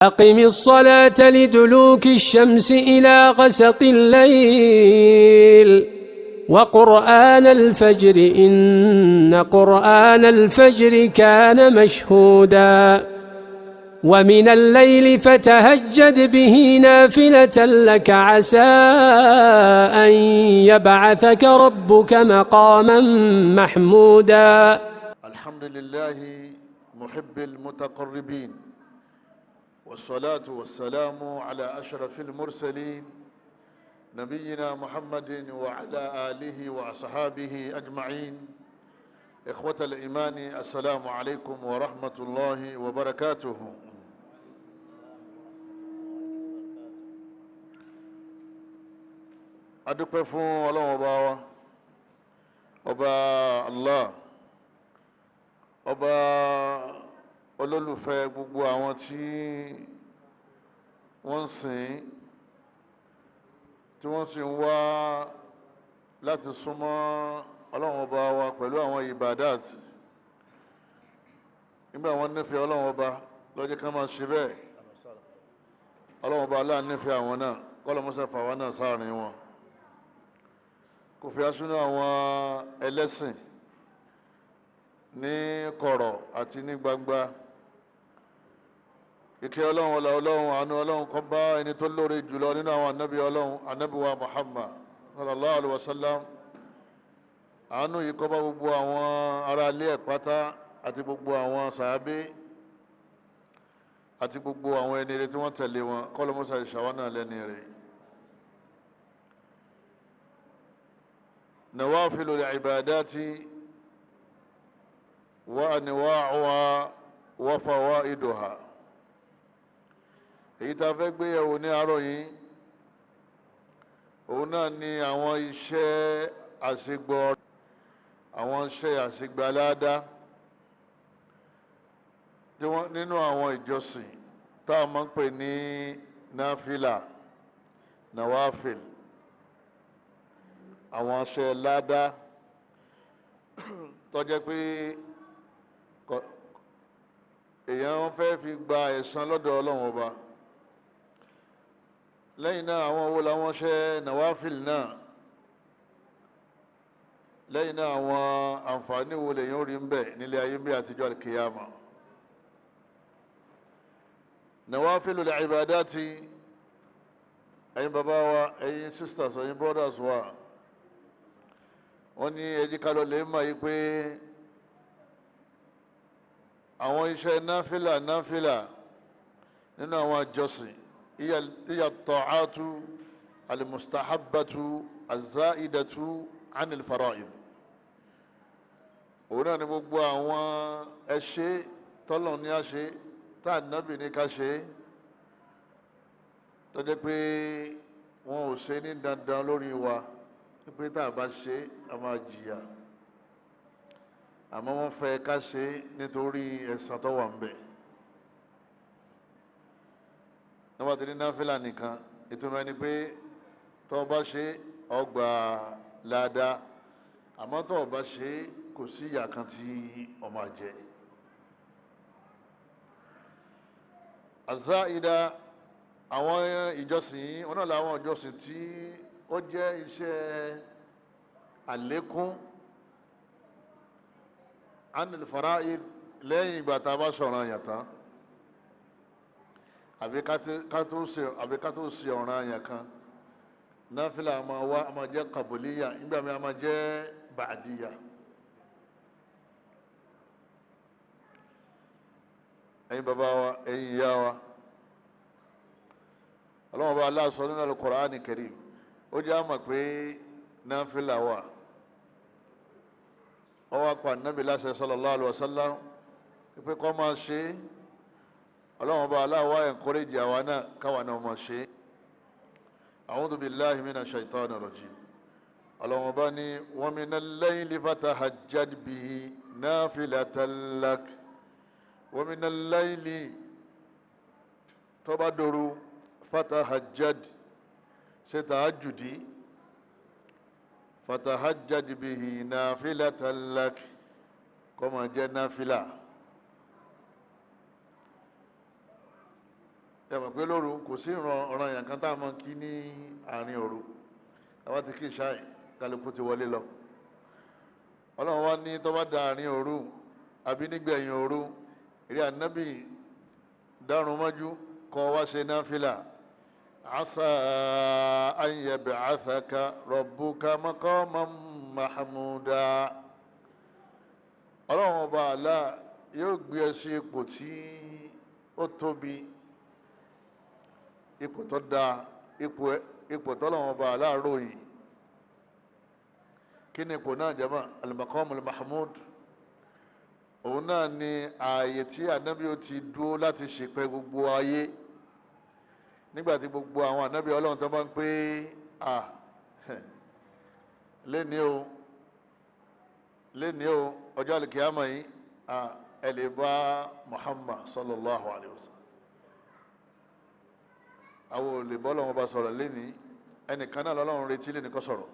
أقم الصلاة لدلوك الشمس إلى غسق الليل وقرآن الفجر إن قرآن الفجر كان مشهودا ومن الليل فتهجد به نافلة لك عسى أن يبعثك ربك مقاما محمودا. الحمد لله محب المتقربين، والصلاة والسلام على أشرف المرسلين نبينا محمد وعلى آله وأصحابه أجمعين. إخوة الإيمان، السلام عليكم ورحمة الله وبركاته. adúpẹ́ fún Ọlọ́run ọba wa, ọba Allah, ọba olólùfẹ́ gbogbo àwọn tí wọ́n ń sìn, tí wọ́n sì ń wá láti súnmọ́ Ọlọ́run ọba wa pẹ̀lú àwọn ibadat. Nígbà wọ́n nífẹ̀ẹ́ Ọlọ́run ọba lọ́jọ́ ká máa ṣe bẹ́ẹ̀. Ọlọ́run ọba Allah nífẹ̀ẹ́ àwọn náà, kọ́lọ́mọ́sá fàwọn náà sáàrin wọn. Kò fi asúnú àwọn ẹlẹ́sìn ní kọ̀rọ̀ àti ní gbangba. Ìkẹ́ Ọlọ́run, ọlá Ọlọ́run, àánú Ọlọ́run kó bá ẹni tó lóore jùlọ nínú àwọn ànábì Ọlọ́run, ànábì wa Muhammad sallallahu alaihi wasallam. Àánú yìí kó bá gbogbo àwọn ará ilé ẹ̀ pátá àti gbogbo àwọn sàábé àti gbogbo àwọn ẹni rere tí wọ́n tẹ̀lé wọn, kọ́lọ́mọ́sá ìṣàwọn náà lẹ́ni rẹ̀. نوافل العبادات وأنواعها وفوائدها. èyí tá a fẹ́ gbé yẹ̀wò ní àárọ̀ yìí, òun náà ni àwọn iṣẹ́ àṣegbọ́, àwọn iṣẹ́ àṣegbáládá tí wọ́n nínú àwọn ìjọsìn tá a máa ń pè ní náfìlà, nawafil, àwọn iṣẹ́ ládá tó jẹ́ pé èèyàn fẹ́ fi gba ẹ̀san lọ́dọ̀ Ọlọ́run ọba. lẹ́yìn náà àwọn wo làwọn iṣẹ́ nawafil náà, lẹ́yìn náà àwọn àǹfààní wo lèyàn rí ń bẹ nílé ayé bí àtijọ́ al-qiyama. nawafilul ibadati, ẹ̀yin bàbá wa, ẹ̀yin sisters, ẹ̀yin brothers wa, wọ́n ní ẹjí ká lọ lè mọ̀ yí pé àwọn iṣẹ́ náfìlà nínú àwọn àjọsìn hiya at-ta'atu al-mustahabbatu az-za'idatu 'an al-fara'id. òun náà ni gbogbo àwọn ẹṣẹ́ tọ́lọ̀ ní àṣẹ tá Ànábì ní ká ṣe, tó jẹ́ pé wọn ò ṣe ní dandan lórí wa pé tá a bá ṣe a máa jìyà, àmọ́ wọ́n fẹ́ ká ṣe nítorí ẹ̀san tó wà ń bẹ̀. nígbà tí ní náfìlà nìkan, ìtumọ̀ ẹni pé tó o bá ṣe ó gba ládàá, àmọ́ tó o bá ṣe kò sí ìyà kan tí o máa jẹ. àzáìdá, àwọn ìjọsìn yìí wọn náà làwọn ìjọsìn tí ó jẹ́ iṣẹ́ àlékún anil fara'id lẹ́yìn ìgbà tá a bá sọ̀rọ̀ àyàn tán, àbí ká tó ṣe ọ̀ràn àyàn kan. náfìlà a máa jẹ́ kàbùlíyà, nígbà mi a máa jẹ́ bàdíyà. ẹ̀yin bàbá wa, ẹ̀yin ìyá wa, Ọlọ́run bá Allah sọ nínú al-Qur'an al-Karim, ó jẹ́ àmọ̀ pé náfìlà wà. ó wá pa Ànábì láṣẹ sallallahu alaihi wasallam pé kó máa ṣe. Ọlọ́run bá Allah wá encourage àwa náà káwa náà máa ṣe. a'udhu billahi minash shaitani rajim. Ọlọ́run bá ní wa minal layli fatahajjad bihi nafilatan lak. wa minal layli, tó bá dòru, fatahajjad, ṣe tahajjudi, fatahajjad bihi nafilatan lak, kó máa jẹ́ náfìlà. ẹ mọ̀ pé lóru kò sí ọ̀ràn yàn kan tá a mọ̀ kí ní àárín òru àwa ti kí ṣáì kálukú ti wọlé lọ ọlọ́run wá ní tó bá da àárín òru àbí nígbẹ̀yìn òru eré ànábì dárun mọ́jú kọ́ wá ṣe náfìlà asa an yab'athaka rabbuka maqaman mahmuda ọlọ́run ọba àlá yóò gbé ẹ sí ipò tí ó tóbi ipò tó dáa ipò tọ́lọ́run ọba àlá ròyìn kí ni ipò náà jẹ́mọ́ al-maqamul mahmud òun náà ni ààyè tí ànábì ó ti dúró láti ṣìpẹ̀ gbogbo ayé nígbàtí gbogbo àwọn ànábì ọlọ́run tó bá ń pé lẹ́ni o ọjọ́ alìkìyàmọ̀ yìí ẹ lè bá Muhammad sallallahu alayhi wa sallam àwọn olè bọ́lọ̀ wọn bá sọ̀rọ̀ lẹ́ni ẹnìkan náà lọ́lọ́run retí lẹ́ni kó sọ̀rọ̀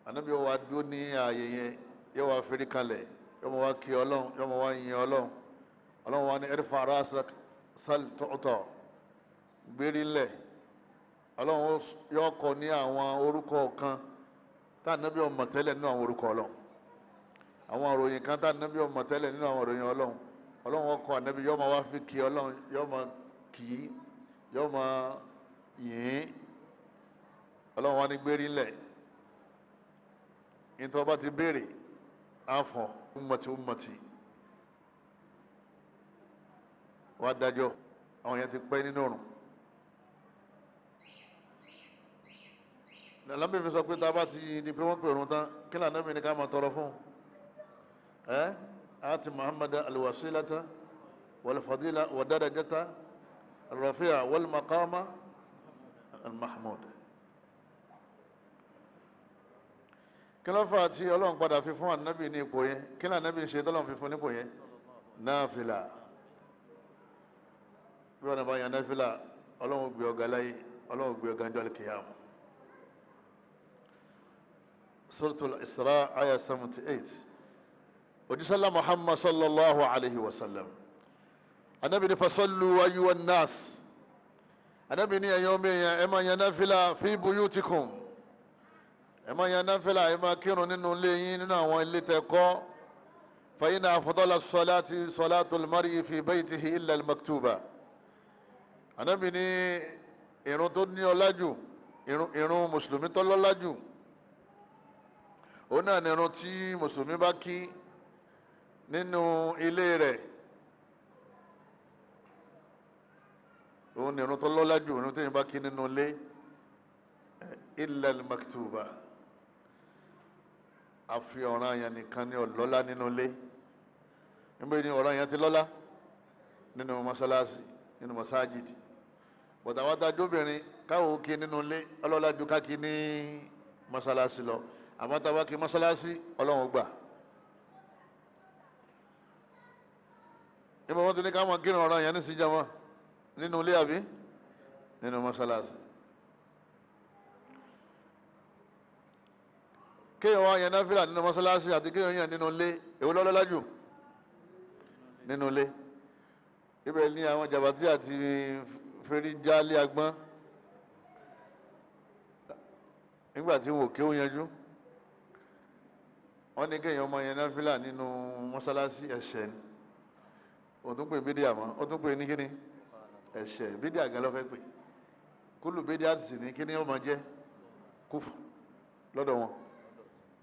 ànábì wa dúró ní ààyè yẹn yóò wá fẹ́rí kalẹ̀ yóò mọ̀ wá kí ọlọ́run yóò mọ̀ wá yin ọlọ́run wá ní irfa rasak sal tu'ta gbérí ńlẹ̀ ọlọ́run yóò kọ ní àwọn orúkọ kan tá ànábì ọmọ tẹ́lẹ̀ nínú àwọn orúkọ ọlọ́run àwọn òròyìn kan tá ànábì ọmọ tẹ́lẹ̀ nínú àwọn òròyìn ọlọ́run ọkọ ànábì yóò máa wá fi kí ọlọ́run yóò máa kì í yóò máa yìn ọlọ́run wá ní gbérí ńlẹ̀ nítorí ọba ti béèrè àfọ̀ ummati wá dájọ́ àwọn yẹn ti pẹ́ nínú ọ̀run lábẹ́ fi sọ pé tá a bá ti di pé wọ́n pè ọ̀run tán kí lànà mi ní ká máa tọrọ fún àti Muhammad alwasilata walfadila wadarajata alrafi'a walmaqama almahmud kí ló fà tí ọlọ́run padà fi fún ànábì ní ipò yẹn kí ló ànábì ṣe tọ́lọ́run fi fún nípò yẹn náfìlà bí wọn bá yan náfìlà ọlọ́run gbé ọ̀gá láyé ọlọ́run gbé ọ̀gá ńjọ́ kíyámà Suratul Isra aya 78 òjísàlá Muhammad sallallahu alayhi wa sallam ànábì ní fasallu ayyuhan nas ànábì ní ẹ̀yin ọmọ èèyàn ẹ máa yan náfìlà fi buyutikum ẹ máa yan náfìlà ẹ máa kírun nínú ilé yín nínú àwọn ilé tẹ́ kọ́ fa inna afdala salati salatul mar'i fi baytihi illa al-maktuba ànábì ní ìrun tó ní ọlá jù ìrun mùsùlùmí tó lọ́lá jù òun náà ní ìrun tí mùsùlùmí bá kí nínú ilé rẹ̀ òun ní ìrun tó lọ́lá jù ìrun tí yín bá kí nínú ilé illa al-maktuba àfi ọ̀ràn yẹn nìkan ní ọlọ́lá nínú ilé níbo ni ọ̀ràn yẹn ti lọ́lá nínú mọ́sálásí nínú mọ́sájìdì bọ̀dà wá dájú obìnrin káwọ́ kí nínú ilé ọlọ́lá ju káàkiri ní mọ́sálásí lọ àmọ́ tá a bá kí mọ́sálásí ọlọ́run gbà níbo wọ́n ti ní ká máa kírun ọ̀ràn yẹn ní síjàmọ́ nínú ilé àbí nínú mọ́sálásí. kéèyàn wá yan náfìlà nínú mọ́sálásí àti kéèyàn yàn nínú ilé èwo ló lọ́lá jù nínú ilé ibẹ̀ ní àwọn jàbátí àti fèrè jálé agbọ́n nígbà tí wò kéwòn yanjú wọ́n ní kéèyàn ọmọ yan náfìlà nínú mọ́sálásí ẹ̀ṣẹ̀ ni òun tún pè bídíà mọ́ ó tún pè ní kíni ẹ̀ṣẹ̀ bídíà gan ló fẹ́ pè kúlù bídíà sì ní kíni ọmọ jẹ́ kúfù lọ́dọ̀ wọn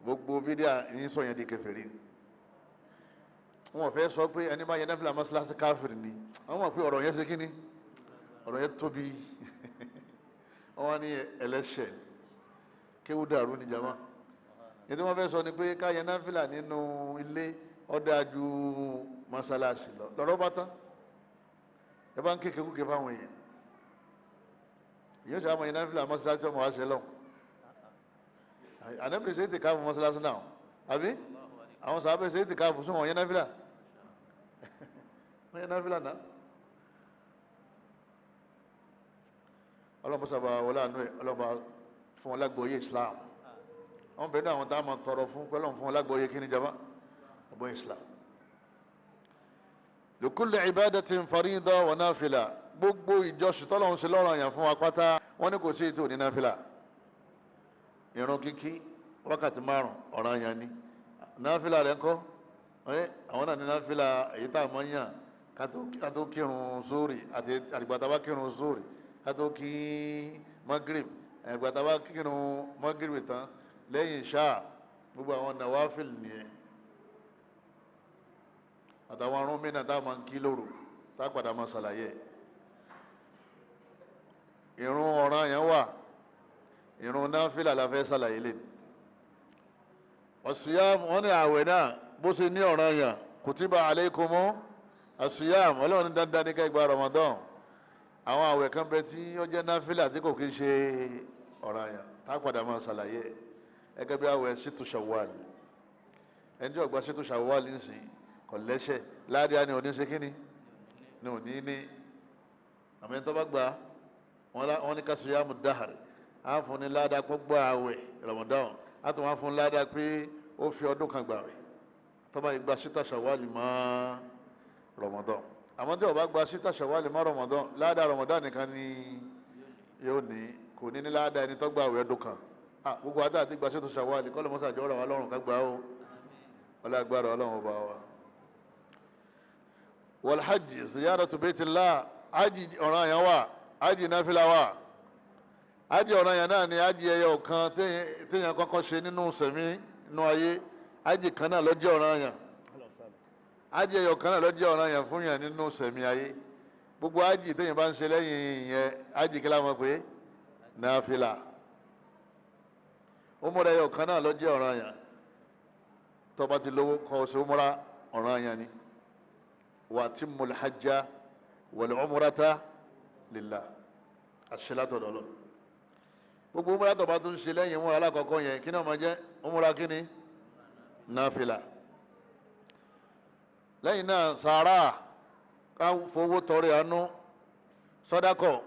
gbogbo bídíà ní sọ yẹn di kèfèrí ni wọn fẹ́ sọ pé ẹni bá yẹn náfìlà mọ́sálásí káfìrì ni àwọn mọ̀ pé ọ̀rọ̀ yẹn ṣe kí ni ọ̀rọ̀ yẹn tóbi wọn ní ẹlẹ́ṣẹ̀ kéwú dàrú ní jama ètò wọn fẹ́ sọ ni pé ká yẹn náfìlà nínú ilé ó dáa ju mọ́sálásí lọ lọ́rọ́ bá tán ẹ bá ń kékeré kúkẹ́ fáwọn èèyàn yóò ṣe àwọn yẹn náfìlà mọ́sálásí ọmọ wa ṣe lọ ànábì ṣe ti káàbù mọ́sálásí náà àbí àwọn sàábẹ̀ ṣe ti káàbù sún wọn yẹn náfìlà wọ́n yẹn náfìlà náà ọlọ́mọsàbà wọlé àánú ẹ̀ ọlọ́mọ fún wọn lágbóyè Islam wọn bẹ̀rẹ̀ àwọn táwọn tọrọ fún pẹ́lú fún wọn lágbóyè kí ni jama àgbóyè Islam likulli ibadatin farida wa nafila gbogbo ìjọsìn tọ́lọ́run ṣe lọ́ranyàn fún wa pátá wọ́n ní kò sí ètò ní náfìlà. ìrun kíkí wákàtí 5 ọ̀ranyàn ni náfìlà rẹ̀ ńkọ́ àwọn náà ní náfìlà èyí tá a mọ̀ yàn ká tó kírun zuri àti àdìgbàtà bá kírun zuri ká tó kí magrib àdìgbàtà bá kírun magrib tán lẹ́yìn ṣáà gbogbo àwọn nawafil nìyẹn àtàwọn arún mìíràn tá a máa ń kí lóru tá a padà máa ṣàlàyé. ìrun ọ̀ranyàn wà ìrun náfìlà la fẹ́ ṣàlàyé lé. ọ̀sùyàm wọn ní àwẹ̀ náà bó ṣe ní ọ̀ranyàn kùtìbà alaykumu àsùyàm ọlọ́run ní dandan ní kẹgbà Ramadan. àwọn àwẹ̀ kan bẹ tí ó jẹ́ náfìlà tí kò kí ń ṣe ọ̀ranyàn tá a padà máa ṣàlàyé gẹ́gẹ́ bí àwẹ̀ sítú Shawwal. ẹni tí ó gba sítú Shawwal nísìnyí kò lẹ́sẹ̀ ládàá ni òní ṣe kíni ni òní ní àmì tó bá gbà wọ́n ní kasiyamu dahar á fún ní ládàá kó gbọ́ àwẹ̀ Ramadan á tún wá fún ládàá pé ó fi ọdún kan gbà wẹ̀ tó bá gba sítá Shawwal mọ́ Ramadan. àmọ́ tí ó bá gba sítá Shawwal mọ́ Ramadan ládàá Ramadan nìkan ni yóò ní kò ní ládàá ẹni tó gbà àwẹ̀ ọdún kan. gbogbo àti àti gba sítá Shawwal kọ́lọ́ mọ́sàájọ́ ọ̀rọ̀ wa lọ́rùn ká gbà ó ọlọ́gbàrá ọlọ́run ọba wa. والحج زيارة بيت الله aji ọ̀ranyàn wà aji náfìlà wà aji ọ̀ranyàn náà ni aji ẹyọ kan téèyàn kọ́kọ́ ṣe nínú sẹ̀mí nínú ayé aji kan náà ló jẹ́ ọ̀ranyàn aji ẹyọ kan náà ló jẹ́ ọ̀ranyàn fún yàn nínú sẹ̀mí ayé gbogbo aji téèyàn bá ń ṣe lẹ́yìn yẹn aji kí la mọ̀ pé náfìlà umura ẹyọ kan náà ló jẹ́ ọ̀ranyàn tó bá ti lówó kó ṣe umura ọ̀ranyàn ni. واتم الحج والعمرة لله الصلاة والله gbogbo umra tó bá tún ṣe lẹ́yìn umra alákọ̀ọ́kọ́ yẹn kí ni ó máa jẹ́ umra kí ni náfìlà. lẹ́yìn náà sàárà ká fowó tọrẹ àánú sọ́dákọ̀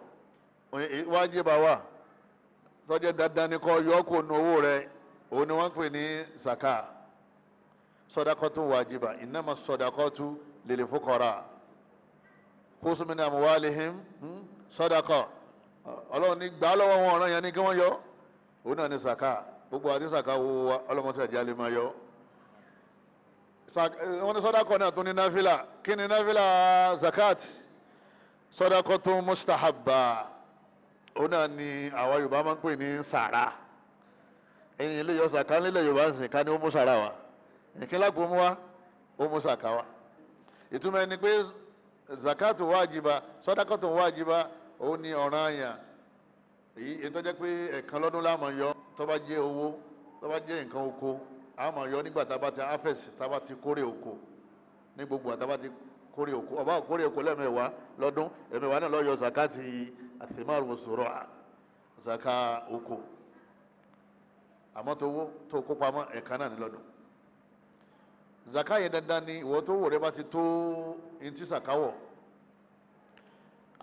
wájibà wà tó jẹ́ dandan ni kó yọ kó nu owó rẹ̀ òun ni wọ́n pè ní zaka sọ́dákọ̀tún wájibà innama sọ́dákọ̀tún lilfuqara khudh min amwalihim sadaqa ọlọ́run ní gbà lọ́wọ́ wọn ọ̀ranyàn ní kí wọ́n yọ òun náà ní sàká gbogbo àti sàká wo wa ọlọ́mọtí àjẹ́ alẹ́ máa yọ wọ́n ní sadaqa náà tún ní náfìlà kí ni náfìlà zakat sadaqatun mustahabba òun náà ní àwa Yorùbá máa ń pè ní sàrà ẹ̀yìn ilé yọ sàká nílẹ̀ Yorùbá ń sìn ká ní ó mú sàrà wa ìkínlá kò mú wa ó mú sàká wa ìtumọ̀ ẹni pé zakatu wájiba sọdakatu wájiba òun ni ọ̀ranyàn èyí ètò jẹ́ pé ẹ̀kan lọ́dún la máa yọ tó bá jẹ́ owó tó bá jẹ́ nǹkan oko a máa yọ nígbà tá a bá ti afẹ́sì tá a bá ti kórè oko ní gbogbo àtàbá ti kórè oko ọba kórè oko lẹ́mẹ̀wá lọ́dún ẹ̀mẹ̀wá náà lọ́ọ́ yọ zakati àtìmáàrù wòsòrò zaka oko àmọ́ tó wó tó kó pamọ́ ẹ̀kan náà ní lọ́dún. Zaka yẹn dandan ni ìwọ tó wò rẹ bá ti tó ntí sàkáwọ̀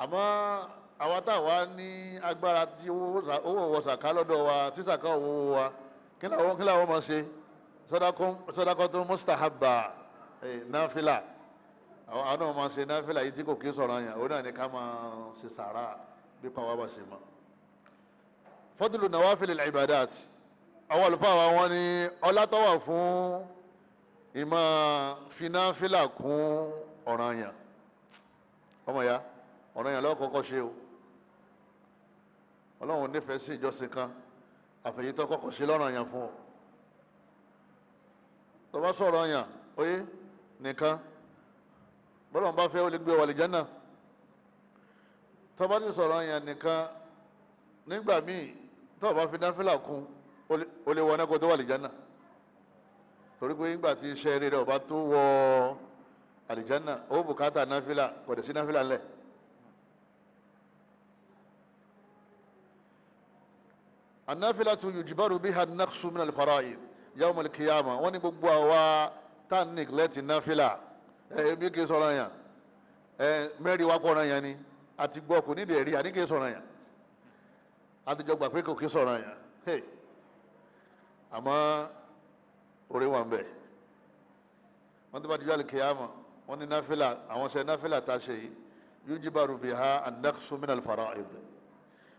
àmọ́ àwa tá a wá ní agbára tí owó wọ sàká lọ́dọ̀ wa tí sàká owó wa kí làwọn máa ṣe sọdakọ́tún mustahabba náfìlà àwọn náà máa ṣe náfìlà yìí tí kò kí sọ̀rọ̀ yẹn òun náà ní ká máa ṣe sàrà bí pa wá bá ṣe mọ́. fadlu nawafil al-ibadat àwọn àlùfáà wa wọ́n ní ọlá tó wà fún ìmọ̀ fináfílà kún ọ̀ranyàn ọmọ ya ọ̀ranyàn lọ́wọ́ kọ́kọ́ ṣe o ọlọ́run nífẹ̀ẹ́ sí ìjọsìn kan àfẹ̀yìntọ́ kọ́kọ́ ṣe lọ́ranyàn fún ọ tó bá sọ̀rọ̀ ọ̀yàn oyé nìkan bọ́lọ̀ bá fẹ́ ó lè gbé wà lìjánà tó bá ti sọ̀rọ̀ ọ̀yàn nìkan nígbà míì tó bá fináfílà kún ó lè wọ ọ́nà kó tó wà lìjánà torí pé nígbà tí iṣẹ́ rere ọba tó wọ àlìjánà ó bùkátà náfìlà kò dẹ̀ sí náfìlà ńlẹ̀. anáfìlatu yujibaru biha an-naqsu min al-fara'id yawm al-qiyamah wọ́n ní gbogbo àwa tá n neglect náfìlà bí kì í sọ̀rọ̀ yàn mẹ́rin wá pọ̀ ọ̀ràn yàn ni àti gbọ́ kò nídìí ẹ̀rí àní kì í sọ̀rọ̀ yàn àtijọ́ gbà pé kò kì í sọ̀rọ̀ yàn àmọ́ orí wà ń bẹ wọn tó bá dijọ́ àlùkìyàmọ̀ wọ́n ní náfìlà àwọn ṣe náfìlà tá a ṣe yìí yujibaru biha an-naqsu min al-fara'id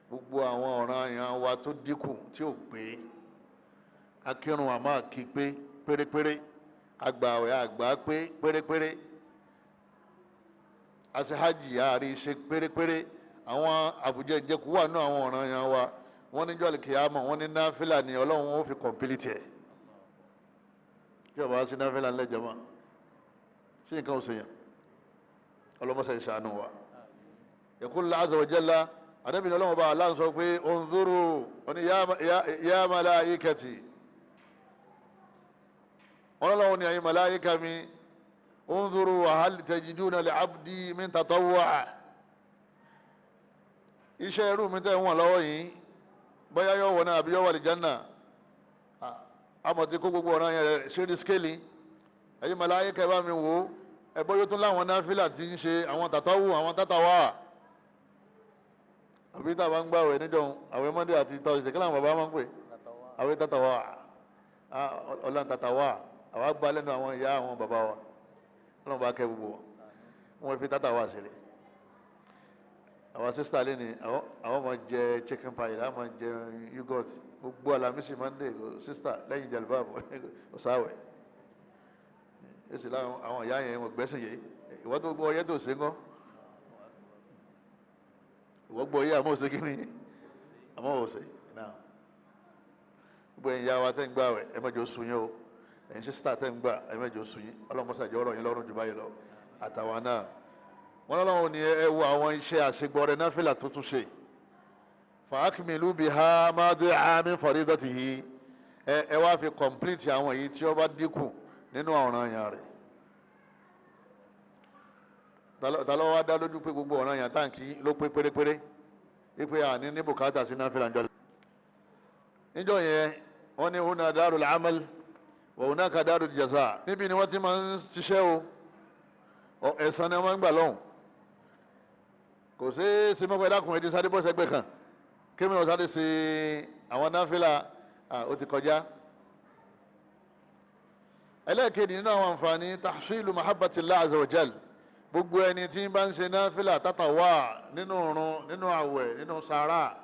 gbogbo àwọn ọ̀ràn yẹn wa tó dínkù tí ò pé akírun àmọ́ kí pé pérépéré agbàwẹ̀ àgbà pé pérépéré aṣehajì àárí ṣe pérépéré àwọn àbújá ìjẹkù wà náà àwọn ọ̀ràn yẹn wa wọ́n ní jọ́lì kìámọ̀ wọ́n ní náfìlà ni ọlọ́run ó fi kọ̀mpilítì ẹ̀ kí ọba sí náfìlà ńlẹ́jọ́ mọ́ sí nǹkan ò sèyàn ọlọ́mọṣẹ́ ìṣàánú wa yaqulu azza wa jalla àdébìnrin ọlọ́run ọba Allah sọ pé unzuru oní ya malaikati ọlọ́run ní ayé màláíkà mi unzuru wa hal tajiduna li abdi min tatawwu' iṣẹ́ irú mi tẹ́ wọ́n lọ́wọ́ yìí bóyá yóò wọ̀ náà àbí yóò wà lí janna àmọ́ tí kó gbogbo ọ̀ràn yẹn ṣe rí skéèlì ayé màláíkà bá mi wò ó ẹ̀bọ́ yóò tún láwọn náfìlà tí ń ṣe àwọn tatawwu àwọn tátàwà àbí tá a bá ń gbàwẹ̀ níjọ́ àwẹ̀ Monday àti Thursday kí làwọn bàbá máa ń pè àwẹ̀ tátàwà ọ̀là tátàwà àwa gba lẹ́nu àwọn ìyá àwọn bàbá wa ọlọ́run bá kẹ́ gbogbo wọn fi tátàwà ṣeré àwọn sísítà lé ní àwọn máa jẹ chicken pie àwọn máa jẹ yogurt gbogbo alamisi Monday sísítà lẹ́yìn jalibab ọ̀sáwẹ̀ èsì láwọn àwọn ìyá yẹn wọ́n gbẹ́sìn yìí ìwọ́n tó gbọ́ ọyẹ́ tó ṣe ń gán ìwọ́n gbọ́ ọyẹ́ àmọ́ òṣè kìíní àmọ́ òṣè náà gbogbo ẹ̀yin ìyá wa tẹ́ ń gbà wẹ̀ ẹ mẹ́jọ sùn yín o ẹ̀yin sísítà tẹ́ ń gbà ẹ mẹ́jọ sùn yín ọlọ́mọṣàjẹ́ ọ̀rọ̀ yín lọ́rùn jù báyìí lọ àtàwọn náà wọ́n lọ́wọ́ ni ẹ wo àwọn iṣẹ́ àṣegbọ́rẹ́ náfìlà tó tún ṣe fàákìmìlú biha ma du'a min faridatihi ẹ wá fi kọ̀m̀plìtì àwọn èyí tí ó bá dínkù nínú ọ̀ranyàn rẹ̀ tàlọ́ wá dá lójú pé gbogbo ọ̀ranyàn táǹkì ló pé pérépéré wípé àní ní bùkátà sí náfìlà níjọ́ yẹn wọ́n ní huna darul amal wa hunaka darul jaza níbi ni wọ́n ti máa ń ṣiṣẹ́ o ẹ̀san ni wọ́n máa ń gbà lọ́hùn kò sí simọ́pẹ́ dákùn ẹ̀dín sáré bọ́ sẹ́gbẹ́ kan kémi ọ̀ sáré sí àwọn náfìlà ó ti kọjá ẹlẹ́ẹ̀kejì nínú àwọn àǹfààní tahsilu mahabbatillah azza wa jal gbogbo ẹni tí ń bá ń ṣe náfìlà tatawwa nínú ìrun nínú àwẹ̀ nínú sàárà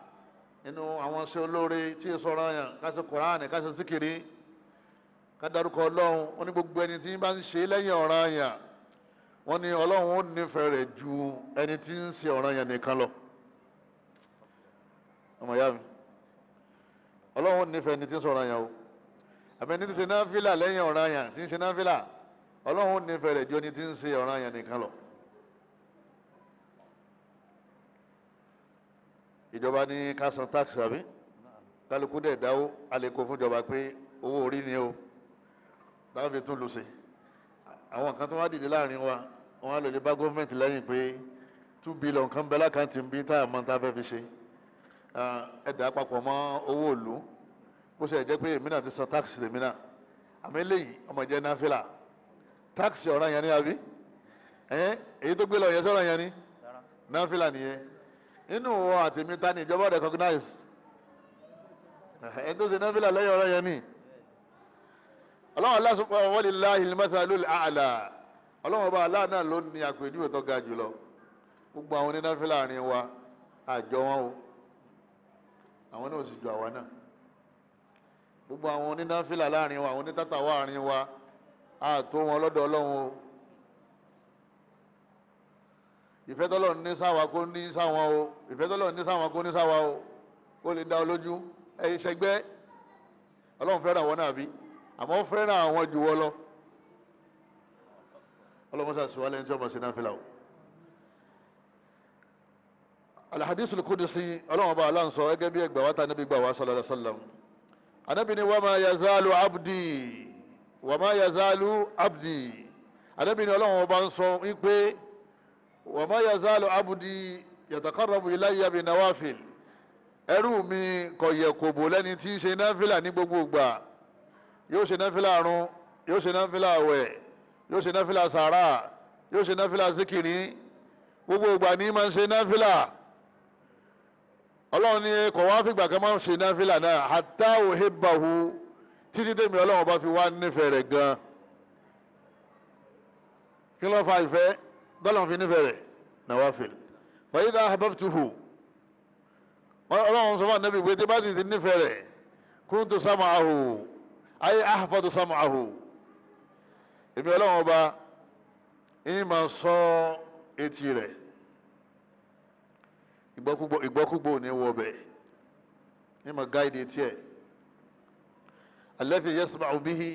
nínú àwọn ṣe olóore tí èso ọ̀rọ̀ yẹn ká ṣe Kùránì ká ṣe síkìrì ká dárúkọ ọlọ́run wọ́n ní gbogbo ẹni tí ń bá ń ṣe lẹ́yìn ọ̀rọ̀ yẹn wọ́n ní ọlọ́run ó nífẹ̀ẹ́ rẹ̀ ju ẹni tí ń ṣe ọ̀rọ̀ yẹn nìkan lọ ọmọ ìyá mi ọlọ́run ó nífẹ̀ẹ́ ẹni tí ń ṣe ọ̀rọ̀ yẹn o àbẹ̀ni tí ń ṣe náfìlà lẹ́yìn ọ̀rọ̀ yẹn tí ń ṣe náfìlà ọlọ́run ó nífẹ̀ẹ́ rẹ̀ ju ẹni tí ń ṣe ọ̀rọ̀ yẹn nìkan lọ. ìjọba ní ká san táàkì àbí kálukú dẹ̀ dáwó alẹ́kọ̀ọ́ fún ìjọba pé owó orí ni o táwọn fi tún lù sí àwọn kan tó wá dìde láàrin wa wọn á lò lè bá gọ́ọ̀mẹ̀ntì lẹ́yìn pé 2 billion kan bẹ lákàntì ń bí tá a mọ tá a fẹ́ fi ṣe ẹ̀dá papọ̀ mọ́ owó ìlú bó ṣe jẹ́ pé èmi náà ti san táàkì lèmi náà àmì eléyìí ọmọ jẹ́ náfìlà táàkì ọ̀ràn yẹn ni àbí èyí tó gbé lọ yẹn sọ̀rọ̀ yẹn ni náfìlà nìyẹn inú wọn àtẹ̀mí ta ni ìjọba recognize ẹni tó ṣe náfìlà lẹ́yìn ọ̀ràn yẹn ni ọlọ́run Allah subhanahu wa lillahil mathalul a'la ọlọ́run ọba Allah náà ló ní àpèjúwe tó ga jùlọ gbogbo àwọn onínáfìlà àárín wa àjọ wọn o àwọn náà sì jọ àwa náà gbogbo àwọn onínáfìlà láàrin wa àwọn onítàtàwà àárín wa àtó wọn lọ́dọ̀ ọlọ́run o ìfẹ́ tọ́lọ́run ní sáwa kó ní sáwọn o ìfẹ́ tọ́lọ́run ní sáwọn kó ní sáwa o ó lè dá ọ lójú ẹ̀yin ṣẹgbẹ́ ọlọ́run fẹ́ràn wọn náà bí àmọ́ fẹ́ràn àwọn jù wọ́ lọ ọlọ́run sàṣìwálẹ̀ ní tí ọmọ sí náfìlà o. alhadisul qudsi ọlọ́run ọba aláǹsọ gẹ́gẹ́ bí ẹgbàá wátá níbi gbà wá sallallahu alaihi wasallam anabi ni wama yazalu abdi anabi ni ọlọ́run ọba ń sọ wípé wama yazalu abdi yataqarrabu ilayya bin nawafil ẹrú mi kò yẹ kò bò lẹ́ni tí ń ṣe náfìlà ní gbogbo ìgbà yóò ṣe náfìlà àrùn yóò ṣe náfìlà àwẹ̀ yóò ṣe náfìlà sàárà yóò ṣe náfìlà síkìrì gbogbo ìgbà ní máa ń ṣe náfìlà ọlọ́run ní kò wá fìgbà kan máa ń ṣe náfìlà náà hatta uhibbahu títí tèmi ọlọ́run bá fi wá nífẹ̀ẹ́ rẹ̀ gan kí ló fa ìfẹ́ dọ́là fi nífẹ̀ẹ́ rẹ̀ nawafil fa idha ahbabtuhu ọlọ́run sọ fún ànábì pé tí bá ti nífẹ̀ẹ́ rẹ̀ kuntu sam'ahu ay ahfadu sam'ahu èmi ọlọ́run ọba yín máa sọ etí rẹ̀ ìgbọ́kúgbò ní wọ bẹ̀ yín máa gáìdì etí ẹ̀ alladhi yasma'u bihi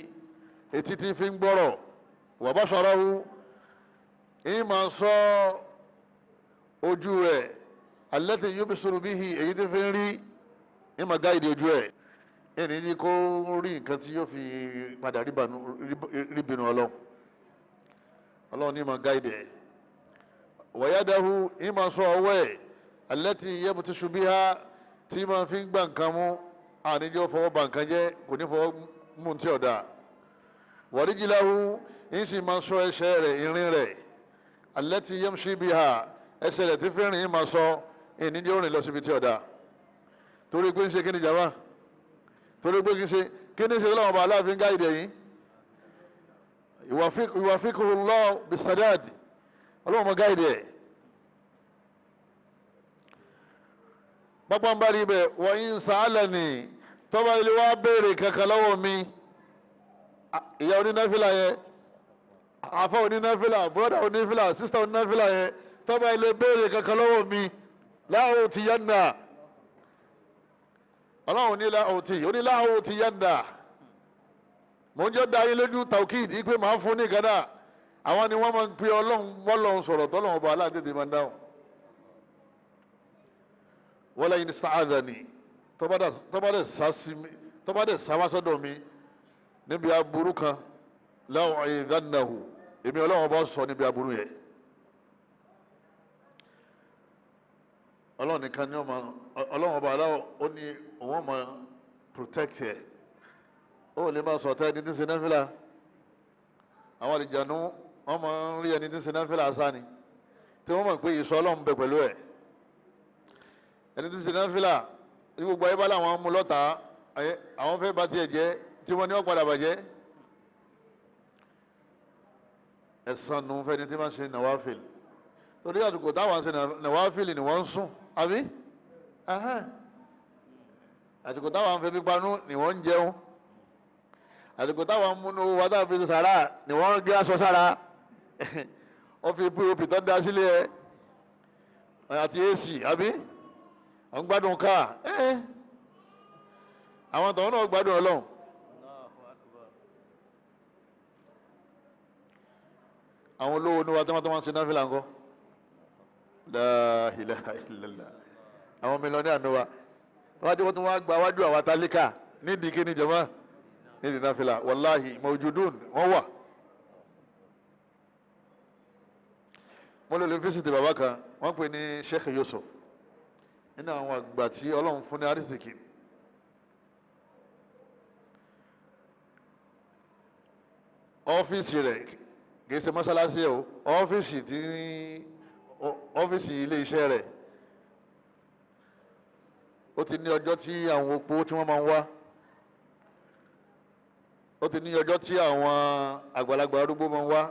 etí tí fi ń gbọ́rọ̀ wa basarahu yín máa sọ ojú rẹ̀ alladhi yubsiru bihi èyí tí fi ń rí yín máa gáìdì ojú ẹ̀ ẹni ní kó rí nǹkan tí yóò fi padà rí bínú ọlọ́run ní máa gáìdì ẹ̀ wa yadahu yín máa sọ ọwọ́ ẹ̀ allati yabtishu biha tí máa fi ń gbà nǹkan mú àníjọ́ fọwọ́ bà nǹkan jẹ́ kò ní fọwọ́ mú tí ọ̀dà wa rijlahu yín sì máa sọ ẹsẹ̀ rẹ̀ ìrìn rẹ̀ allati yamshi biha ẹsẹ̀ rẹ̀ tí fẹ́ràn yín máa sọ ìníjọ́ rìn lọ síbi tí ọ̀dà torí pé ń ṣe kí ni jàmá torí pé kí ni ṣe lọ́wọ́ bá aláàfin gáìdì ẹ̀yìn yuwafiquhu Allah bisadad ọlọ́wọ́ mọ gáìdì ẹ̀ pápá ń bá rí bẹ́ẹ̀ wa in sa'alani tọ́ba ilé wa béèrè kankan lọ́wọ́ mi ìyá onínáfìlà yẹn àfa onínáfìlà bọ́dà onínáfìlà sísítà onínáfìlà yẹn tọ́ba ilé béèrè kankan lọ́wọ́ mi láwọn ti yẹn nà ọlọ́run ní láhùtì oníláhùtì yẹ́ndà mò ń jẹ́ da ayé lójú tàwkìd yìí pé màá fún ní gánà àwọn ni wọ́n máa ń pe ọlọ́run sọ̀rọ̀ tọ́lọ́run ọba aláàtẹ̀tẹ̀ máa ń dáhùn wala in sta'adhani tọ́ba dẹ̀ sáwásọ́dọ̀ mi níbi aburú kan la'u'idhannahu èmi ọlọ́run ọba sọ níbi aburú yẹn ọlọ́run nìkan ni ọlọ́run ọba aláwọ̀ ó ní òun ọmọ protect ẹ̀ ó lè máa sọ̀tẹ́ ẹni tí ń ṣe náfìlà àwọn àlìjànú wọ́n máa ń rí ẹni tí ń ṣe náfìlà asá ni tí wọ́n mọ̀ pé ìsọ ọlọ́run bẹ pẹ̀lú ẹ̀ ẹni tí ń ṣe náfìlà ní gbogbo ayé bá làwọn mú lọ́ta àwọn fẹ́ bá tiẹ̀ jẹ́ tí wọ́n ní wọ́n padà bàjẹ́ ẹ̀san nù fẹ́ni tí máa ń ṣe nàwáfìl torí àdúgbò táwọn ṣe nàwáfìl ni wọ́n ń sùn àbí àsìkò táwọn fẹ́ pípanú ni wọ́n ń jẹun àsìkò táwọn múnú owó wátá fi sàrà ni wọ́n ń gbé aṣọ sára wọ́n fi pop tó dá sílé ẹ àti ac àbí wọ́n gbádùn káà àwọn tọ̀hún náà gbádùn ọlọ́run àwọn olówó ní wa tí wọ́n ṣe náfìlà ńkọ́ la ilaha illallah àwọn mílíọ̀nù àná wa wọ́n tún wá gba wájú àwọn tálíkà nídìí kí ni jama nídìí náfìlà wàláhì mawjudun wọ́n wà. mo lè lè fíṣítì bàbá kan wọ́n pè ní Sheikh Yusuf nínú àwọn àgbà tí ọlọ́run fún ní arísìkì ọ́fíìsì rẹ̀ kìí ṣe mọ́ṣáláṣí o ọ́fíìsì ilé iṣẹ́ rẹ̀ ó ti ní ọjọ́ tí àwọn opó tí wọ́n máa ń wá ó ti ní ọjọ́ tí àwọn àgbàlagbà arúgbó máa ń wá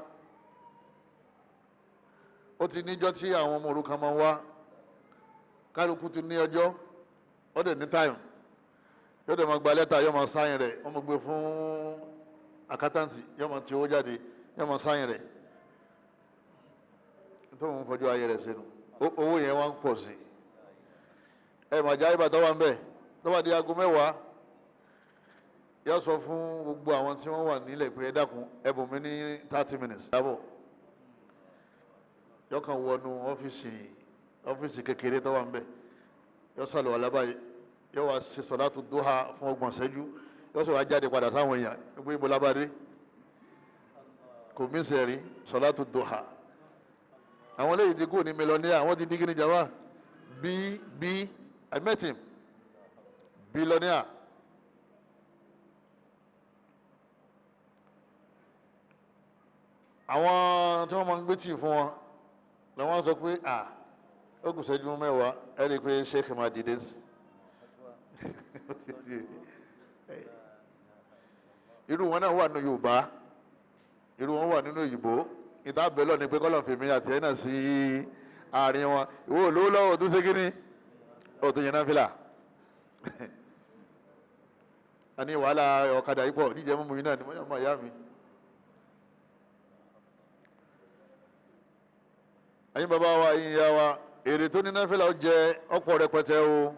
ó ti ní ọjọ́ tí àwọn ọmọ òrukàn máa ń wá kálukú ti ní ọjọ́ ó dẹ̀ ní táìmù yóò dẹ̀ máa gba lẹ́tà yóò máa sáyìn rẹ̀ wọ́n máa gbé fún àkátáǹtì yóò máa ti owó jáde yóò máa sáyìn rẹ̀ tó ń fojú ayé rẹ̀ sínú owó yẹn wá ń pọ̀ sí ẹ màjá ibà tó wà ń bẹ̀ tó bá di aago mẹ́wàá yóò sọ fún gbogbo àwọn tí wọ́n wà nílẹ̀ pé ẹ dákun ẹ bùn mí ní 30 minutes dábọ̀ yóò kàn wọnú ọ́fíìsì kékeré tó wà ń bẹ̀ yóò sàlọ̀ alábàáyé yóò wá ṣe sọ̀látù dúhà fún 30 ìṣẹ́jú yóò sọ wá jáde padà sáwọn èèyàn gbé ibo lábàdé kò mí sẹ̀rí sọ̀látù dúhà àwọn eléyìí ti kú ní mílíọ̀nìyà wọ́n ti dín kíni jàmá I met him billionaire àwọn tí wọ́n máa ń gbé tì fún wọn làwọn sọ pé ó kù ṣẹ́jú mẹ́wàá ẹ rí i pé sheikh máa dìde sí irú wọn náà wà ní Yorùbá irú wọn wà nínú òyìnbó ìta bẹ́ẹ̀ lọ ni pé kọ́lọ̀ fèmí àti ẹ̀ náà sí àárín wọn ìwọ olówó lọ́wọ́ tó ṣe kíní ó tó yẹn náà fìlà a ní wàhálà ọ̀kadà yìí pọ̀ níjẹ́ mímú yìí náà ni mo ní ọmọ ìyá mi. ẹ̀yin bàbá wa ẹ̀yin ìyá wa èrè tó ní náfìlà ó jẹ ọ̀pọ̀ rẹpẹtẹ o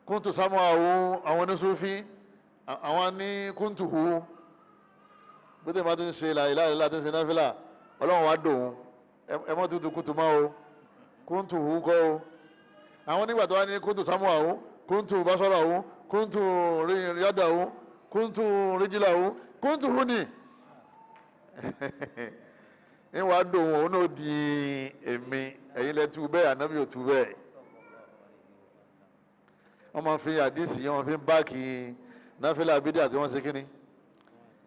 kúntù sámú àwọn oníṣúfí àwọn ní kúntù hu bí tẹ́ bá ti ń ṣe láìláì láti ń ṣe náfìlà ọlọ́run wá dòun ẹ mọ́ tuntun kúntù máa o kúntù hu kọ́ o àwọn nígbà tó wá ní kúntù sámú kúntù básọ́rọ̀ kúntù ríyádà kúntù ríjìlá kúntù hu ni ń wá dòun òun náà di èmi ẹ̀yin lẹ tú bẹ́ẹ̀ ànábì ò tú bẹ́ẹ̀ wọ́n máa fi àdísì yẹn wọ́n fi ń báàkì náfìlà bídíà tí wọ́n ṣe kíni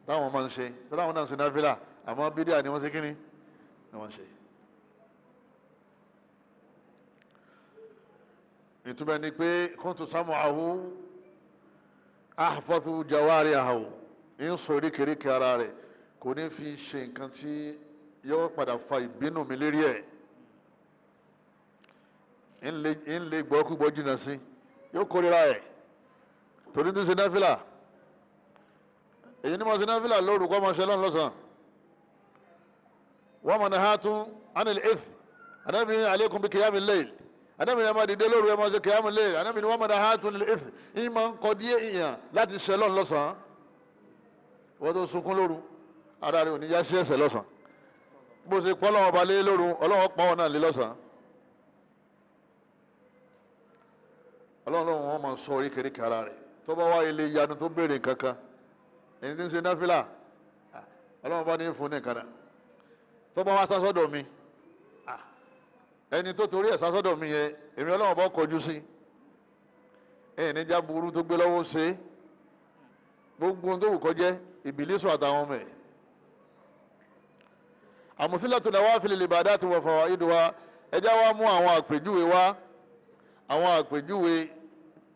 táwọn máa ń ṣe tí wọ́n náà ń ṣe náfìlà àmọ́ bídíà ni wọ́n ṣe kíni ni wọ́n ṣe. ìtumọ̀ ni pé kúntù sam'ahu ahfadhu jawarihahu ń sọ oríkèéríkèé ara rẹ̀ kò ní fi ṣe nǹkan tí yóò padà fa ìbínú mi lérí ẹ̀ ń lè gbọ́ kú gbọ́ jìnnà sí yóò kórira ẹ̀ torí ní ṣe náfìlà èyí ni mo ṣe náfìlà lóru kọ́ máa ṣe lọ́nà lọ́sàn wa manhatun anil ith Ànábì alaykum bi qiyamil layl Ànábì yẹn máa dìde lóru ẹ máa ṣe qiyamul layl Ànábì ni wa manhatun anil ith yìí máa ń kọ́ díẹ̀ ìyàn láti ṣe lọ́nà lọ́sàn wọ́n tó sunkún lóru ara rẹ̀ ò ní yá sí ẹsẹ̀ lọ́sàn bó ṣe pọ́ lọ́wọ́ balẹ̀ lóru ọlọ́wọ́ pọ́n náà lé lọ́sàn ọlọ́run wọn máa sọ oríkèéríkèé ara rẹ̀ tó bá wá ilé ìyanu tó béèrè kankan èyí tí ń ṣe náfìlà ọlọ́run bá ní fún ní nǹkan náà tó bá wá sásọ́dọ̀ mi ẹni tó torí ẹ̀ sásọ́dọ̀ mi yẹn èmi ọlọ́run bá kọjú sí ẹ̀yìn níjà burú tó gbé lọ́wọ́ ṣe gbogbo ohun tó wù kọjẹ́ ìbílísù àtàwọn ọmọ ẹ̀ àmùsílẹ̀ tó náà wá fi lè bàdá tó wọ̀ fọwọ́ ìdùwà ẹjá wa mú àwọn àpèjúwe wá àwọn àpèjúwe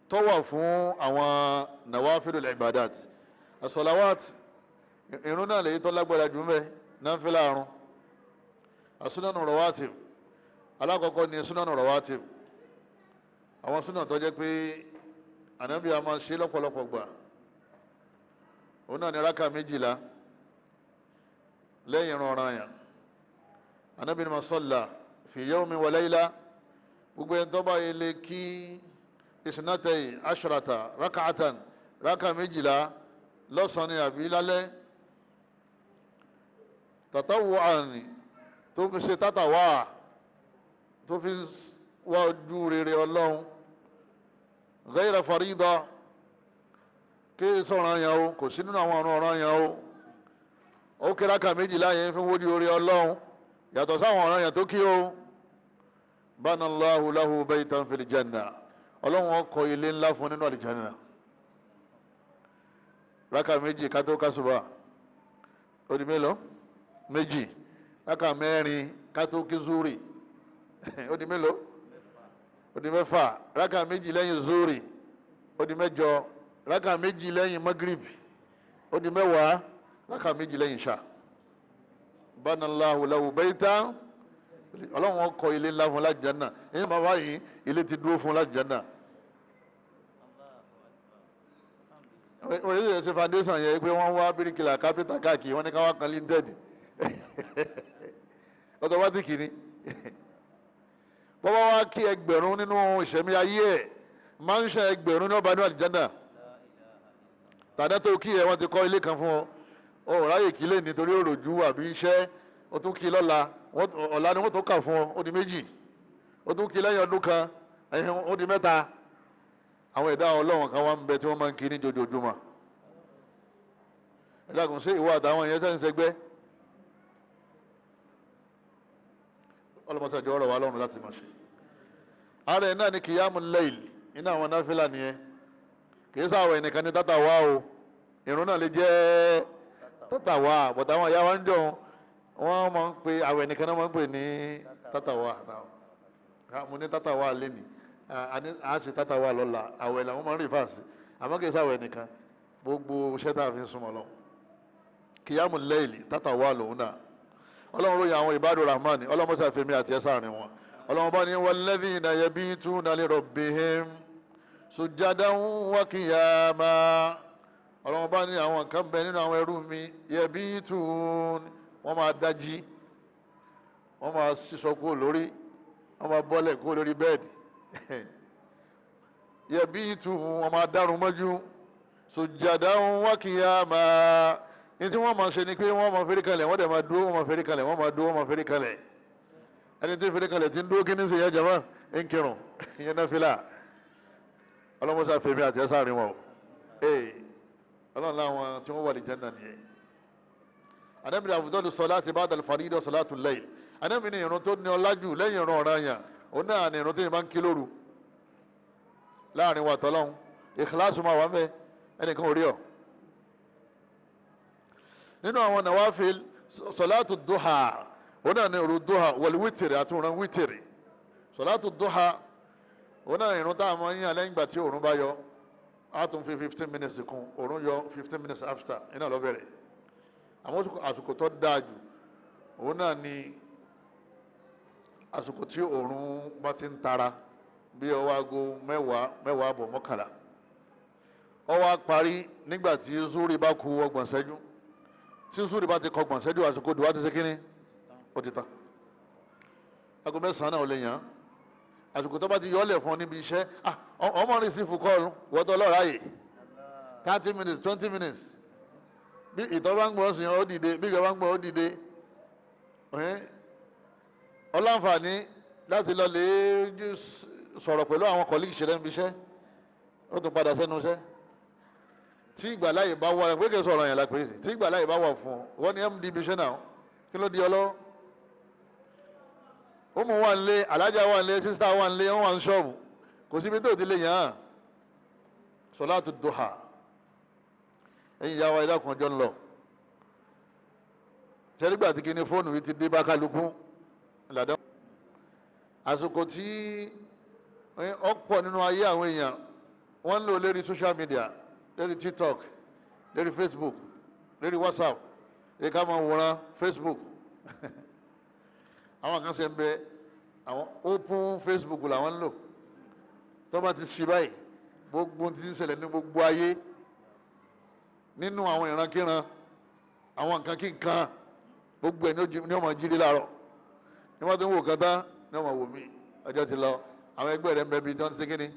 tó wà fún àwọn nawafilul ibadat as-salawat irun náà lèyí tó lágbára jù mẹ́ náfìlà àrùn as-sunanu rawatib alákọ̀ọ́kọ́ ni sunanu rawatib àwọn súnà tó jẹ́ pé ànábì a máa ṣe lọ́pọ̀lọpọ̀ gbà òun náà ni rákà méjìlá lẹ́yìn ìrun ọ̀ranyàn ànábì ni ma salla fi yawmin wa layla gbogbo ẹni tó bá yẹ lè kí ìsìnàtẹ̀yì ashrata rákàtàn rákà méjìlá lọ́sàn-án àbí lálẹ́ tatawu'an tó fi ṣe tátàwá tó fi wá ojú rere ọlọ́run ghayra farida kí sọ̀rọ̀ yẹn o kò sí nínú àwọn ọ̀ràn yẹn o ó kí rákà méjìlá yẹn fi wójú rere ọlọ́run yàtọ̀ sáwọn ọ̀ràn yẹn tó kí o banallahu lahu baytan fil janna ọlọ́run ọkọ̀ ilé ńlá fún nínú àlìjánnà rákà méjì kátó kásùbà ó di mélòó méjì rákà mẹ́rin kátó kí zúrì ó di mélòó ó di mẹ́fà rákà méjì lẹ́yìn zúrì ó di mẹ́jọ rákà méjì lẹ́yìn magrib ó di mẹ́wàá rákà méjì lẹ́yìn ṣá banallahu lahu baytan ọlọ́run ọkọ̀ ilé ńlá fún lájànnà ẹ̀yìn bàbá yìí ilé ti dúró fún lájànnà wọ́n yóò ṣe foundation yẹn pé wọ́n wá bíríkìlà kápẹ́tà káàkiri wọ́n ní ká wá kan linted automatic ni bọ́bá wá kí ẹgbẹ̀rún nínú ìṣẹ̀mí ayé ẹ̀ máa ń ṣe ẹgbẹ̀rún ní ọba ní àlìjánnà tàdá tó kí ẹ wọ́n ti kọ́ ilé kan fún ọ ráyè kí lè nítorí òròjú àbí iṣẹ́ ó tún kí lọ́la ọ̀la ni wọ́n tó kà fún ọ ó di méjì ó tún kí lẹ́yìn ọdún kan ó di mẹ́ta àwọn ẹ̀dá ọlọ́run kan wá ń bẹ tí wọ́n máa ń kí ní jojoojúmọ́ ẹ̀dá kùn sí ìwọ àtàwọn èèyàn sẹ́yìn sẹ́gbẹ́ ọlọ́mọsàjọ́ ọ̀rọ̀ wa lọ́run láti máa ṣe ààrẹ náà ni kìyàmù layl iná àwọn náfìlà nìyẹn kìí sáwọ̀ ẹnìkan ní tátàwá o ìrun náà lè jẹ́ tátàwá bọ̀dá àwọn ìyá wa ń jọ wọ́n máa ń pe àwẹ̀ ẹnìkan náà máa ń pè ní tátàwá mo ní tátàwá lẹ́nìí a ṣe tátàwá lọ́la àwẹ̀ làwọn máa ń rí fàásì àmọ́ kìí sáwọ̀ ẹnìkan gbogbo iṣẹ́ tá a fi ń súnmọ́ lọ kìyàmù layl tátàwá lòun náà ọlọ́run ròyìn àwọn ìbádù rahman ọlọ́run mọ́sá fèmí àti ẹ̀sà rìn wọn ọlọ́run bá ní walladhina yabituna li rabbihim sujjadan wa qiyama ọlọ́run bá ní àwọn kan bẹ nínú àwọn ẹrú mi yabitun wọ́n máa dájí wọ́n máa sísọ kúrò lórí wọ́n máa bọ́lẹ̀ kúrò lórí bẹ́ẹ̀dì yabitun wọ́n máa dárun mọ́jú sujjadan wa qiyama ní tí wọ́n máa ṣe ni pé wọ́n máa fẹ́rí kalẹ̀ wọ́n dẹ̀ máa dúró wọ́n máa fẹ́rí kalẹ̀ wọ́n máa dúró wọ́n máa fẹ́rí kalẹ̀ ẹni tí fẹ́rí kalẹ̀ ti ń dúró kí ní ṣe yẹ jama ń kírun ìyẹn náà fi là ọlọ́mọṣà fèmí àti ẹ̀sà rìn wọn o ọlọ́run láwọn tí wọ́n wà ní jẹ́nà nìyẹn Ànábì ní afdalu salati ba'da al-farida salatul layl Ànábì ní ìrun tó ní ọlájù lẹ́yìn ìrun ọ̀ranyàn òun náà ní ìrun tí yẹn bá ń kí lóru láàrin wa tọ́lọ́hún ìkìláàsù máa wà mẹ́ ẹnìkan ò rí ọ nínú àwọn nawafil salatu duha òun náà ní ìrun duha wal wítìrì àti ìrun wítìrì salatu duha òun náà ìrun táwọn máa ń yàn lẹ́yìn ìgbà tí òòrùn bá yọ á tún fi 15 minutes kún òòrùn yọ 15 minutes after iná lọ bẹ̀rẹ̀ àwọn àsìkò tó dáa jù òun náà ní àsìkò tí òòrùn bá ti ń tara bí ọwọ́ aago mẹ́wàá àbọ̀ mọ́kànlá ó wá parí nígbà tí zúrì bá kù 30 ṣẹ́jú tí zúrì bá ti kọ 30 ṣẹ́jú àsìkò dùwà ti ṣe kínní ó ti tán aago 9 náà ò lè yàn án àsìkò tó bá ti yọlẹ̀ fún ọ níbi iṣẹ́ ọmọ rìn sí fún kọ́ọ̀lù wọ́tọ̀ ọlọ́ọ̀rá yìí 30 minutes 20 minutes bí ìtọ́ bá ń gbọ́ sùn yẹn ó dìde bí ìgbà bá ń gbọ́ ó dìde ọláǹfààní láti lọ lè sọ̀rọ̀ pẹ̀lú àwọn kọ̀líkì ṣẹlẹ̀ níbi iṣẹ́ ó tún padà sẹ́nu iṣẹ́ tí ìgbàláyè bá wà pé kí n sọ̀rọ̀ yẹn lápẹ́ sí tí ìgbàláyè bá wà fún ọ wọ́n ní md ibi iṣẹ́ náà kí ló di ọ lọ́wọ́ ọmọ wà ń lé alájà wà ń lé sísá wà ń lé wọn wà ń ṣọ́ọ̀bù kò síbi tó ti lè yàn án sọláàtù duha ẹ̀yin ìyá wa ẹ̀dá kan jọ ń lọ ṣẹ́rígbà tí kìíní fóònù yìí ti dé bá kálukú ìlàdá àsìkò tí ọ̀pọ̀ nínú ayé àwọn èèyàn wọ́n ń lò lérí social media lérí tiktok lérí facebook lérí whatsapp lérí ká máa wòran facebook àwọn kan ṣe ń bẹ àwọn open facebook làwọn ń lò tó bá ti ṣe báyìí gbogbo ti ń ṣẹlẹ̀ ní gbogbo ayé nínú àwọn ìrankíran àwọn nǹkan kí nǹkan gbogbo ẹ̀ ní ọmọ jírí láàárọ̀ ní wọ́n ti ń wò kátá ní ọmọ wò mí ọjọ́ ti lọ àwọn ẹgbẹ́ rẹ̀ ń bẹ bí tí wọ́n ti ṣe kíni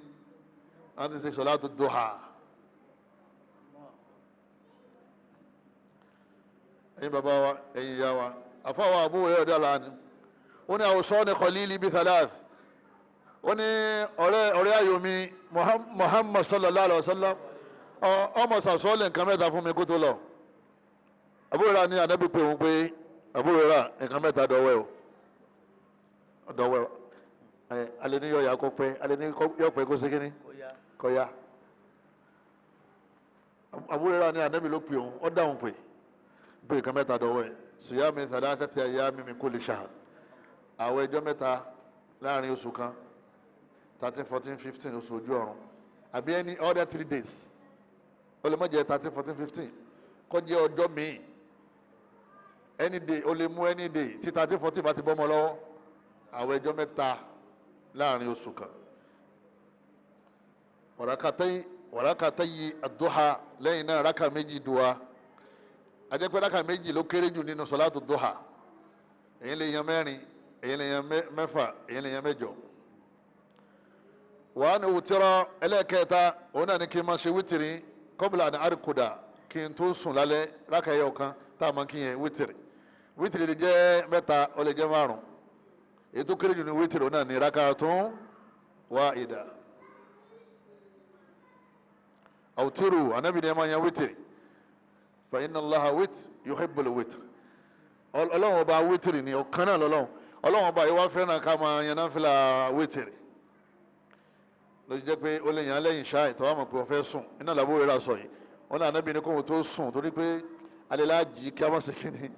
wọ́n ti ṣe salatu duha ẹ̀yin bàbá wa ẹ̀yin ìyá wa àfọwọ́ Abu Hurairah lánàá ó ní awsani khalili bi thalath ó ní ọ̀rẹ́ ayò mi Muhammad sallallahu alaihi wasallam ọmọ sàsọ́ọ̀lẹ̀ nǹkan mẹ́ta fún mi kó tó lọ Abu Hurairah ní Ànábì pé òun pé Abu Hurairah nǹkan mẹ́ta dọ̀wẹ́ o dọ̀wẹ́ o alẹ́ ní yọ̀ọ̀yà kó pẹ́ alẹ́ ní yọ̀ọ̀pẹ́ kó sékíní kọ́ ya Abu Hurairah ní Ànábì ló pè òun ó dáhùn pé nǹkan mẹ́ta dọ̀wẹ́ siyami thalathati ayyamin min kulli shahr àwọn ẹjọ́ mẹ́ta láàrin oṣù kan 13 14 15 oṣù ojú ọ̀run àbí any other 3 days ó lè má jẹ́ 13 14 15 kó jẹ́ ọjọ́ míì any day ó lè mú any day tí 13 14 bá ti bọ́ mọ́ lọ́wọ́ àwọn ẹjọ́ mẹ́ta láàrin oṣù kan wàràkàtàyí àdúhà lẹ́yìn náà rákà méjì dùwà ajẹ́pẹ́ rákà méjì ló kéré jù nínú sọ̀látù dùhà èyí lè yan mẹ́rin èyí lè yan mẹ́fà èyí lè yan mẹ́jọ wàá ní wùtírọ̀ ẹlẹ́ẹ̀kẹta òun náà ní kí n máa ṣe wítìrì kọ́bùlà ní àríkùdà kí n tó sùn lálẹ́ rákà ẹyọ kan tá a máa kí yẹn wítìrì lè jẹ́ mẹ́ta ó lè jẹ́ márùn èyí tó kéré jù ní wítìrì òun náà ní rákà tún wáhídà àwùtírù anábì ní ẹ máa yan wítìrì fa inna Allaha yuhibbul witr ọlọ́run ọba wítìrì ni ọ̀kan náà lọ́lọ́run ọlọ́run ọba yìí wá fẹ́ràn ká máa yan náfìlà wítìrì lójú jẹ́ pé ó lè yàn án lẹ́yìn ṣáà ìtọ́wá mọ̀ pé wọ́n fẹ́ sùn iná làbó rẹ̀ sọ yìí wọn náà Ànábì ní kóhun tó sùn torí pé alẹ́lá jí kí a má ṣe kíni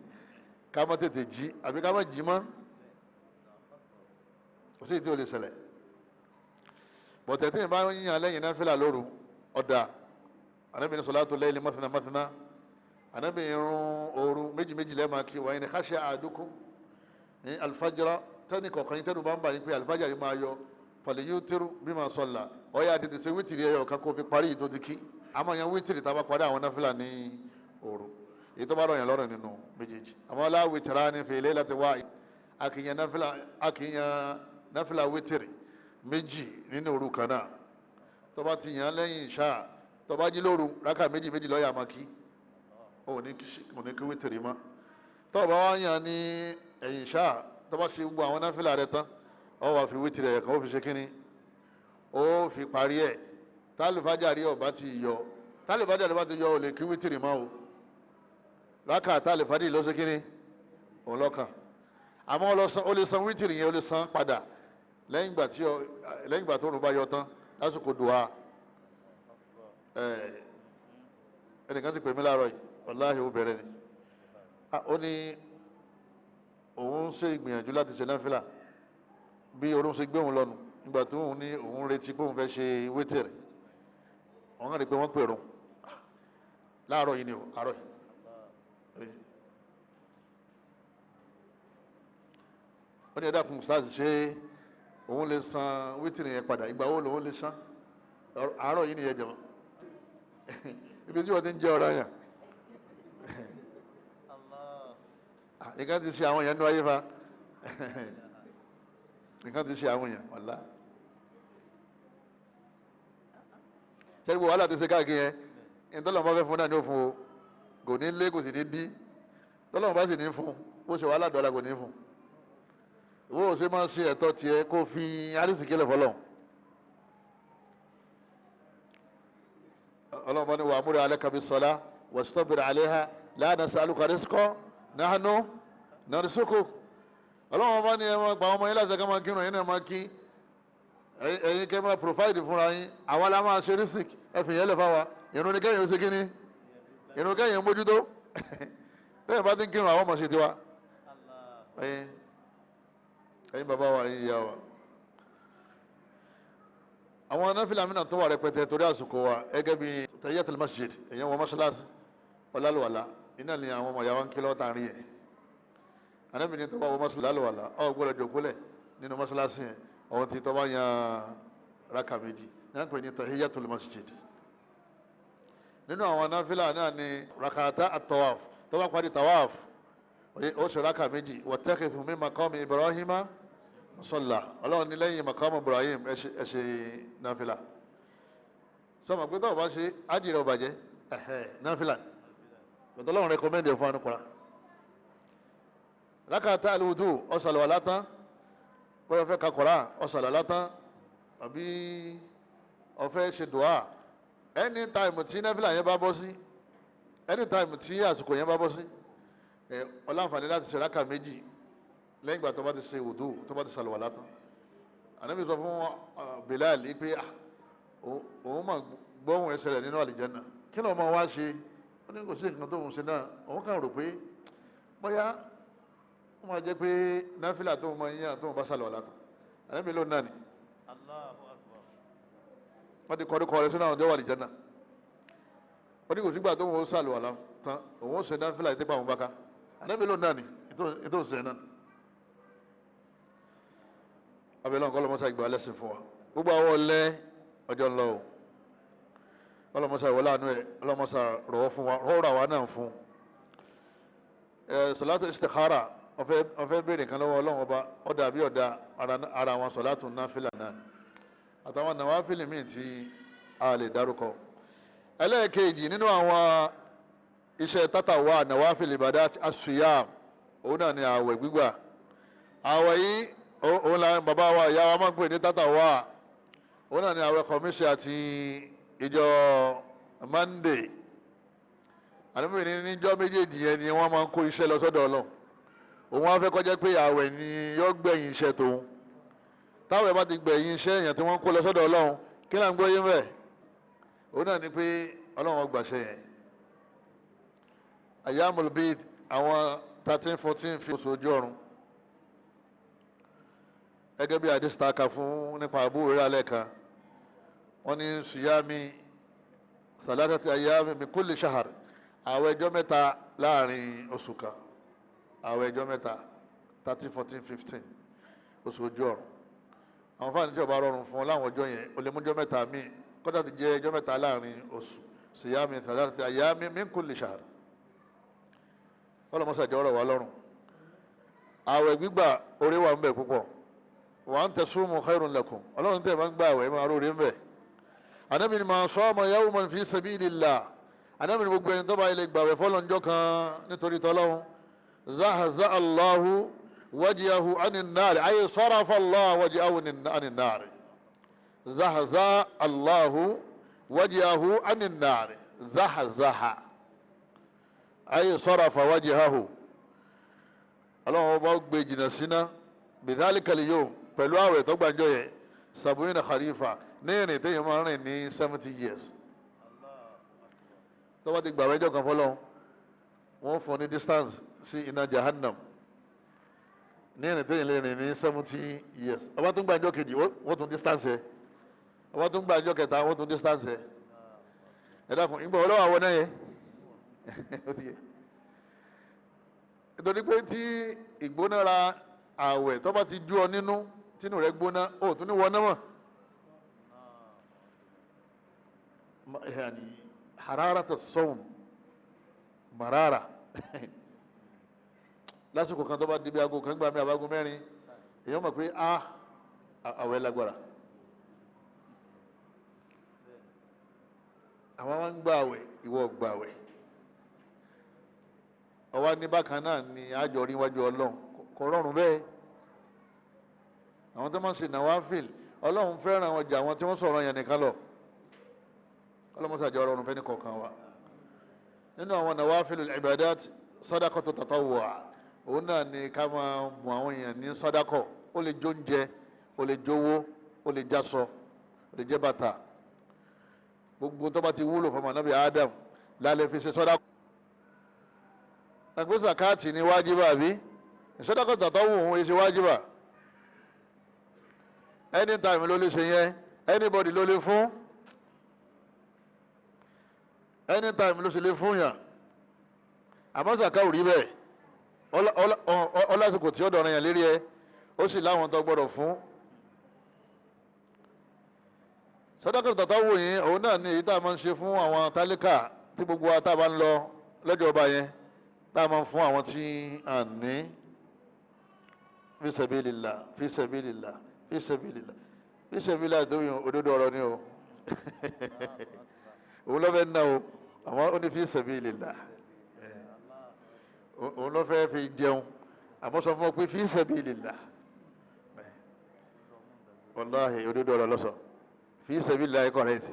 ká má tètè jí àbí ká má jí mọ́ kò sí ìdí ò lè ṣẹlẹ̀ bọ̀tẹ̀ tí ìbá yàn lẹ́yìn náfìlà lóru ọ̀dà Ànábì ní salatu layli mathna mathna Ànábì irun òru méjì méjì lẹ́ẹ̀ máa kí wáyé ní khashiya ahadukum ní alifajara tẹ́nì kọ̀ọ̀kan yín tẹ́nu bá ń bà yín pé alifajari máa yọ fàlẹ́ yóò tẹ́rù bí máa sọ̀la ọ̀yà tètè ṣe wítìrì ẹyọ kan kó fi parí èyí tó ti kí àmọ́ yẹn wítìrì tá a bá parí àwọn náfìlà ní òru èyí tó bá rọ̀ yẹn lọ́rùn nínú méjèèjì àmọ́ lá wítìrà ní fi laylati wahid akìyàn náfìlà wítìrì méjì nínú òru kan náà tó bá ti yàn lẹ́yìn ìṣá tó bá jí lóru rákà méjì méjì lọ́ọ̀yà máa kí ó ní kí wítìrì mọ́ tó bá wá yàn ní ẹ̀yìn ìṣá tó bá ṣe gbogbo àwọn náfìlà rẹ tán ó wá fi wítìrì ẹ̀ kan ó fi ṣe kínní ó fi parí ẹ̀ tálífàjárì ọ̀bá ti yọ tálífàjárì bá ti yọ ò lè kí wítìrì mọ́ o rákà tálífàjárì ló ṣe kínní òun lọ́kàn àmọ́ ó lè san wítìrì yẹn ó lè san padà lẹ́yìn ìgbà tó rùn bá yọ tán lásìkò dùhà ẹnìkan ti pè mí láàárọ̀ yìí wàláhì ó bẹ̀rẹ̀ ni ó ní òun ṣe ìgbìyànjú láti ṣe náfìlà bí orun ṣe gbé òun lọ́nu nígbà tó òun ní òun retí pé òun fẹ́ ṣe wítìrì òun rí i pé wọ́n pèrún láàárọ̀ yìí ni ó àárọ̀ yìí ó ní ẹ̀dá kùn sáà ṣe òun lè san wítìrì yẹn padà ìgbà wo lòun lè san àárọ̀ yìí nìyẹn jẹ̀mọ́ ibi tí wọ́n ti ń jẹ ọ̀rọ̀ yẹn nǹkan ti ṣe àwọn yẹn nú ayé fa nǹkan ti ṣe àwọn yẹn wàlá ṣé gbogbo wàhálà ti ṣe káàkiri yẹn ìtọ́lọ́mọ fẹ́ fún náà ní òfun o kò ní lé kò sì ní dí tọ́lọ́mọ bá sì ní fún bó ṣe wàhálà dọ́là kò ní fún ìwọ ò ṣe máa ṣe ẹ̀tọ́ tiẹ̀ kó fi arísìkí lẹ̀ fọlọ́ ọlọ́run bá ní wà múra alayka bis-salah wastabir alayha la nas'aluka rizqan nahnu narzuquk ọlọ́run bá ní ẹ máa gba ọmọ yín láti ẹ̀ka máa kírun ẹ̀yin náà máa kí ẹ̀yin kẹ́ máa provide fúnra yín àwa la máa ṣe rísìk ẹ̀fìn yẹn lè fáwa ìrun ni kẹ́yìn ó ṣe kíní ìrun kẹ́yìn ó mójútó tẹ́yìn bá ti ń kírun àwọn ọmọ ṣe tiwa ẹ̀yin bàbá wa ẹ̀yin ìyá wa àwọn náfìlà mìíràn tó wà rẹpẹtẹ torí àsìkò wa gẹ́gẹ́ bí tahiyatul masjid èyàn wọ mọ́ṣáláṣí ọlálùwàlá iná ni àwọn ọmọ ìyàwó ń kí lọ́ọ́ tààrin yẹn anábìnrin tó bá wọ mọ́ṣáláṣí ọlálùwàlá ọ̀ gbọ́dọ̀ jòkólẹ̀ nínú mọ́ṣáláṣí yẹn ọ̀hún ti tó bá yan rákà méjì náà pè ní tahiyatul masjid nínú àwọn náfìlà náà ni rakata at-tawaf tó bá parí tawaf ó ṣe rákà méjì wattakhidhu min maqami Ibrahima musalla ọlọ́run ní lẹ́yìn maqamu Ibrahim ẹ ṣe náfìlà sọmọ pé tọ́wọ́ bá ṣe ájìrẹ́ ọ̀bàjẹ́ náfìlà lọ́tọ́ ọlọ́run rẹkọmẹ́ndì ẹ̀ fún anukura rákàtà al-wudu ọ̀sàlùwà látàn bóyá ọ̀fẹ́ kakọ̀rá ọ̀sàlùwà látàn àbí ọ̀fẹ́ ṣe dùá anytime tí náfìlà yẹn bá bọ́ sí anytime tí àsìkò yẹn bá bọ́ sí ọlànfààní láti ṣe rákà méjì lẹ́yìn ìgbà tó bá ti ṣe wudu tó bá ti ṣàlùwà látàn ànábì sọ fún Bilal pé òun máa gbóhùn ẹsẹ̀ rẹ̀ nínú àlìjẹ́nà kí ló máa wá ṣe ó ní kò sí nǹkan tó ń ṣe náà òun kàn rò pé bóyá ó máa jẹ́ pé náfìlà tó ń máa yíyàn tó ń bá ṣàlùwà látàn ànábì ló náà ni wọ́n ti kọ́rí kọ́rí sínú àwọn ọjọ́ wà àlìjẹ́nà ó ní kò sígbà tó ń ṣàlùwà látàn òun ó ṣe náfìlà ìtẹ́pà àwọn báká ànábì ló náà ni ètò ìṣẹ́ náà abẹ́lẹ́ ọ̀kọ́ lọ́mọ́sá ìgbà lẹ́sìn fún wa gbogbo àwọn ọ̀lẹ́ ọjọ́ ńlọ o ọlọ́mọ́sá ìwọlé àánú ẹ̀ ọlọ́mọ́sá rọ̀wọ́ fún wa rọ́ọ̀rọ̀ àwa náà fún sọ̀látù istikhara ọ̀fẹ́ béèrè kan lọ́wọ́ ọlọ́run ọba ọ̀dà bí ọ̀dà ara àwọn sọ̀látù náfìlà náà àtàwọn nàwáfìlì míì tí a lè dárúkọ ẹlẹ́ẹ̀kejì nínú àwọn iṣẹ́ tátàwá nàwáfìlì ibadat as-siyam òun náà ni ààwẹ̀ gbígbà ààwẹ̀ yìí òun la bàbá wa ìyá wa máa ń pè ní tátàwá òun náà ni ààwẹ̀ kọ̀míṣẹ́ àti ìjọ Monday àdúgbò níjọ́ méjèèjì yẹn ni wọ́n máa ń kó iṣẹ́ lọ sọ́dọ̀ Ọlọ́run òun wá fẹ́ kọjá pé ààwẹ̀ ni yóò gbẹ̀yìn iṣẹ́ tòun táwọn ẹ̀ bá ti gbẹ̀yìn iṣẹ́ èèyàn tí wọ́n kó lọ sọ́dọ̀ Ọlọ́run kí là ń gbọ́ yín bẹ́ẹ̀ òun náà ni pé Ọlọ́run gbàṣẹ yẹn Ayyamul Bid àwọn 13-14 fi oṣù ojú ọ̀run gẹ́gẹ́ bí àdìs taka fún nípa Abu Hurairah lẹ́ẹ̀kan wọ́n ní siyami salatati ayyami min kulli shahr àwẹ̀ ọjọ́ mẹ́ta láàrin oṣù kan àwẹ̀ ọjọ́ mẹ́ta 13, 14, 15 oṣù ojú ọ̀run. àwọn fáwọn tí ó bá rọrùn fún ọ láwọn ọjọ́ yẹn o lè mú ọjọ́ mẹ́ta míì kódà ti jẹ́ ọjọ́ mẹ́ta láàrin oṣù siyami thalathati ayami min kulli shahr. ọlọ́mọṣàjọ́ ọ̀rọ̀ wa lọ́rùn. àwẹ̀ gbígbà orí wà ń bẹ púpọ̀. wa an tasumu khairun lakum ọlọ́run tẹ̀ máa ń gbà àwẹ̀ máa rórí ń bẹ. Ànábì ní man sama yawman fi sabilillah Ànábì ní gbogbo ẹni tó bá ilé gbàwẹ̀ fọlọ́njọ́ kan nítorí tọ́lọ́run zahza Allahu wajhahu anin nar ay sarafa Allah wajhahu anin nar zahza Allahu wajhahu anin nar zahzaha ay sarafa wajhahu ọlọ́run ọba gbé jìnnà síná bidhalika al-yawm pẹ̀lú àwẹ̀ tó gbàjọ́ yẹn sab'ina kharifa ní ìrìn téèyàn máa rìn ní 70 years. tó bá ti gbàwẹ̀ ọjọ́ kan fọlọ́run wọ́n fún ní distance sí iná jahannam ní ìrìn téèyàn lè rìn ní 70 years. ọba tún gbàjọ́ kejì wọ́n tún distance ẹ̀ ọba tún gbàjọ́ kẹta wọ́n tún distance ẹ̀. ẹ dákun ìgbà wọlé wà wọ náà yẹ nítorí pé tí ìgbónára àwẹ̀ tó bá ti jú ọ nínú tínú rẹ̀ gbóná ó tún ní wọná mọ́. yani hararata sawm marara lásìkò kan tó bá débi aago kan gbà mí àbágo mẹ́rin èèyàn mọ̀ pé àwẹ̀ lágbára. àwọn máa ń gbà àwẹ̀ ìwọ gbà àwẹ̀ ọwọ́ ní bákan náà ni àjọ rí wájú ọlọ́run kò rọrùn bẹ́ẹ̀. àwọn tó máa ń ṣe nàwáfíìl ọlọ́run fẹ́ràn ọjà àwọn tí wọ́n sọ̀rọ̀ yẹn nìkan lọ ọlọ́mọṣàjọ ọlọ́run fẹ́ ní kọ̀ọ̀kan wa. nínú àwọn nàwáfíìl ibadat sadaqatu tatawwu òun náà ni ká máa bùn àwọn èèyàn ní sàdákọ̀ ó lè jó oúnjẹ ó lè jówó ó lè jásọ ó lè jẹ́ bàtà gbogbo tó bá ti wúlò fún ọmọ Ànábì Adam lálẹ́ fi ṣe sàdákọ̀. ẹgbẹ́ sàkáàtì ni wájibà bí sàdákọ̀ tatawwu òun èsì wájibà anytime ló lè ṣe yẹn anybody ló lè fún anytime ló ṣe lè fún yàn àmọ́ sàká ò rí bẹ́ẹ̀ ọlásìkò tí ó dọ̀rọ̀ yàn lérí ẹ ó sì láwọn tó gbọ́dọ̀ fún. sàdákà tatawwu yìí òun náà ní èyí tá a máa ń ṣe fún àwọn tálíkà tí gbogbo wa tá a bá ń lọ lọ́jọ́ ọba yẹn tá a máa ń fún àwọn tí à ń ní fi sabilillah fi sabilillah fi sabilillah fi sabilillah tó yàn òdodo ọ̀rọ̀ ni o òun ló fẹ́ ná o àmọ́ ó ní fi sabilillah òun ló fẹ́ fi jẹun àmọ́ sọ fún ọ pé fi sabilillah wallahi òdodo ọ̀rọ̀ lọ́sọ̀ fi sabilillah correct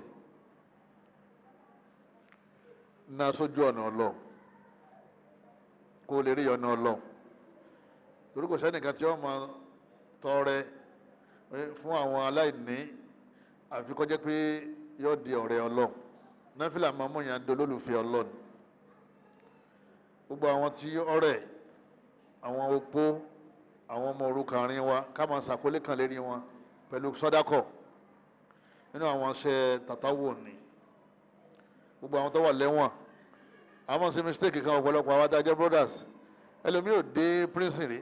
ná sójú ọ̀nà Ọlọ́run kó o lè rí ọ̀nà Ọlọ́run torí kò sẹ́nìkan tí ó máa tọrẹ fún àwọn aláìní àfi kó jẹ́ pé yóò di ọ̀rẹ́ Ọlọ́run náfìlà máa mú yàn dolólùfẹ́ Ọlọ́run. gbogbo àwọn tí ọ̀rẹ́ àwọn opó àwọn ọmọ òrukàn wa ká máa ṣàkólé kan lérí wọn pẹ̀lú sàdákọ̀ nínú àwọn ṣe tatawwu ni. gbogbo àwọn tó wà lẹ́wọ̀n àwọn ṣe mistake kan ọ̀pọ̀lọpọ̀ àwọn adájọ́ brothers ẹlòmíì ò dé prison rí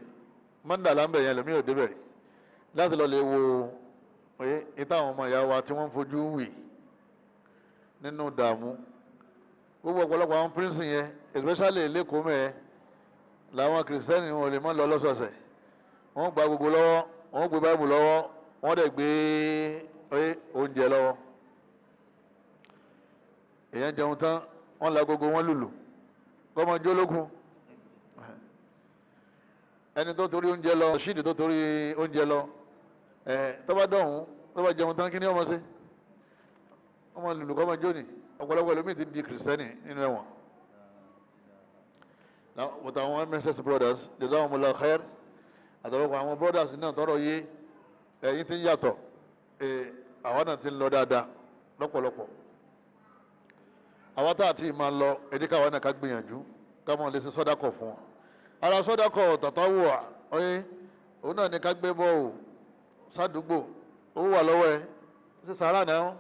Mandala ń bẹ̀ yẹn ẹlòmíì ò débẹ̀ rí láti lọ lè wo ìta àwọn ọmọ ìyá wa tí wọ́n ń fojú wì nínú dààmú. gbogbo ọ̀pọ̀lọpọ̀ àwọn prison yẹn especially lẹ́kọ̀ọ́ mẹ́ẹ̀ làwọn kìrìsìtẹ́nì wọn ò lè mọ́ lọ lọ́sọ̀ọ̀sẹ̀ wọ́n gba gbogbo lọ́wọ́ wọ́n gbé báìbù lọ́wọ́ wọ́n dẹ̀ gbé oúnjẹ lọ́wọ́. èèyàn jẹun tán wọ́n la gbogbo wọn lùlù kọ́mọ jólókun ẹni tó torí oúnjẹ lọ ṣíìdì tó torí oúnjẹ lọ tó bá dọ̀hún tó bá jẹun tán kí ni ọmọ sí ọmọ lùlù kọ́mọ jóni ọ̀pọ̀lọpọ̀ ẹlòmíì ti di kìrìsìtẹ́nì nínú ẹ̀wọ̀n. wọ́n àwọn MSS brothers jazakumullahu khair àtọ̀rọ̀pọ̀ àwọn brothers náà tọrọ yé ẹ̀yìn tí ń yàtọ̀ àwọn náà ti ń lọ dáadáa lọ́pọ̀lọpọ̀. àwọn tá a ti máa lọ ẹ̀dí káwọn náà ká gbìyànjú ká mọ̀ lè ṣe sàdákọ̀ fún wọn. ara sàdákọ̀ tatawwu ọyẹ òun náà ní ká gbé bọ́ọ̀ sádùúgbò owó wà lọ́wọ́ ẹ ṣe sàárà náà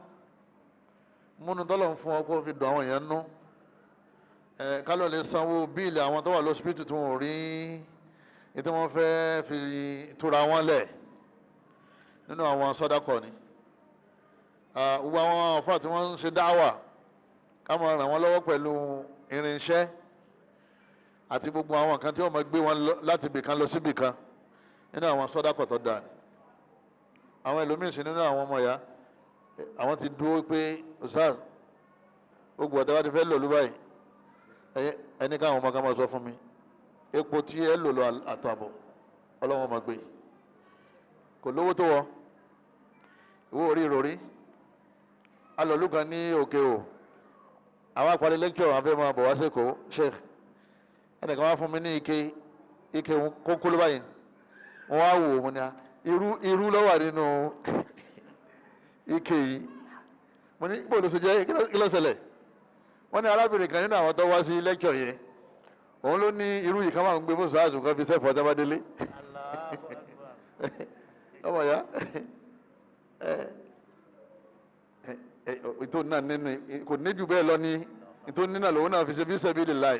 múnú tọ́lọ̀ ń fún ọ kó fi dùn àwọn èèyàn nú kálọ̀ lè sanwó bíìlì àwọn tó wà lọ́sibítù tí wọ́n rí tí wọ́n fẹ́ fi túra wọn lẹ̀ nínú àwọn sọ́dákọ̀ ni. Gbogbo àwọn àfáà tí wọ́n ń ṣe dáwà ká máa ràn wọ́n lọ́wọ́ pẹ̀lú irinṣẹ́ àti gbogbo àwọn kan tí wọ́n máa gbé wọn láti ibìkan lọ sí ibìkan nínú àwọn sọ́dákọ̀ tó dáa ni. àwọn ẹlòmíín sí nínú àwọn ọmọ ìyá àwọn ti dúró pé Ustaz gbogbo ọ̀dọ́ wa ti fẹ́ lò lú báyìí ẹni káwọn ọmọ kan máa sọ fún mi epo tí ẹ lò lọ àtàbọ̀ ọlọ́wọ́n máa gbé kò lówó tó wọ ìwé orí ìròrí alọ̀lú kan ní òkè o àwọn àpàdé lẹ́kítọ̀ àwọn afẹ́ máa bọ̀ wá sẹ́kọ̀ọ́ sheikh ẹnìkan wá fún mi ní ike kókó ló báyìí wọ́n wá wò mo ní irú ló wà nínú ike yìí mo ní bó ló ṣe jẹ́ kí ló ṣẹlẹ̀ wọ́n ní arábìnrin kan nínú àwọn tó wá sí lẹ́kítọ̀ yẹn òun ló ní irú yìí ká máa ń gbé fún sáàtù kan fi sẹ́fọ̀ ọ̀tá bá délé ọmọ ya ètò náà nínú kò ní jù bẹ́ẹ̀ lọ ní ètò nínú lòun náà fi ṣe fi sabilillah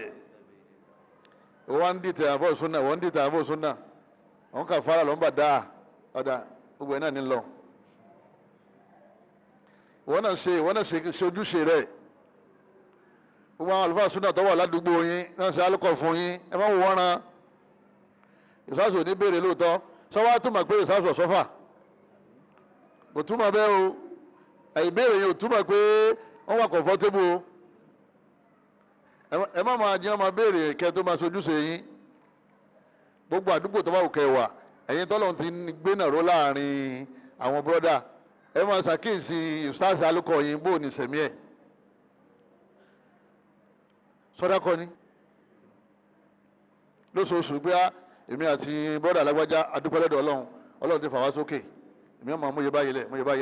wọ́n ń dìtẹ̀ àbọ̀ súnà wọ́n ń dìtẹ̀ àbọ̀ súnà wọ́n kà fara lọ́n bà dáa ọ̀dà gbogbo ẹ̀ náà ní lọ wọ́n náà ṣe ojúṣe rẹ̀ gbogbo àwọn àlùfáà súnà tó wà ládùúgbò yín náà ṣe alukọ̀ fún yín ẹ má wò wọ́n ran ìsásù ní béèrè lóòótọ́ sọ́wọ́ á túmọ̀ pé ìsásù ọ̀sọ́fà kò túmọ̀ bẹ́ẹ̀ o ìbéèrè yẹn ò túmọ̀ pé wọ́n wà comfortable o ẹ má máa jẹ́ ọmọ béèrè kẹ́ tó máa ṣojúṣe yín gbogbo àdúgbò tó bá wù kẹ́ wà ẹ̀yin tọ́lọ́ ti gbé nàró láàrin àwọn bọ́dà ẹ máa ṣàkíyèsí ìsásù alukọ̀ yín bó ní sẹ̀mí ẹ̀ sọ́dákọ́ ni lóṣooṣù pé èmi àti bọ́dà alágbájá adúpẹ́ lọ́dọ̀ ọlọ́run ti fà wá sókè èmi ọmọ mo yẹ báyìí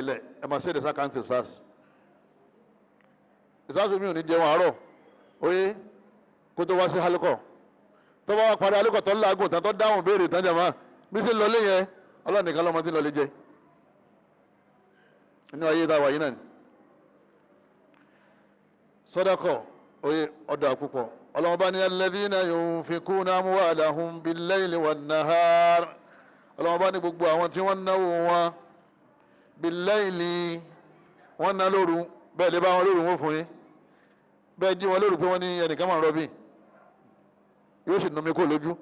lẹ̀ ẹ máa ṣèdè sákàǹtì sars ìsásù mi ò ní jẹun àárọ̀ oyé kó tó wá sí hálùkọ̀ tó bá wá parí hálùkọ̀ tó ń làágùn tán tó dáhùn béèrè tán jàmá bí sí lọlé yẹn ọlọ́run nìkan lọ́mọ tí ń lọlé jẹ inú ayé tá a wà yìí náà ni sọ́dákọ̀ oye ọ̀dà púpọ̀ ọlọ́run bá ní alladhina yunfikuna amwalahum bil-layli wan-nahar ọlọ́run bá ní gbogbo àwọn tí wọ́n náwó wọn bil-layli wọ́n ná lóru bẹ́ẹ̀ lè bá wọn lóru wọn fún yín bẹ́ẹ̀ jí wọn lóru pé wọ́n ní ẹnìkan máa ń rọbí yóò sì numi kó lójú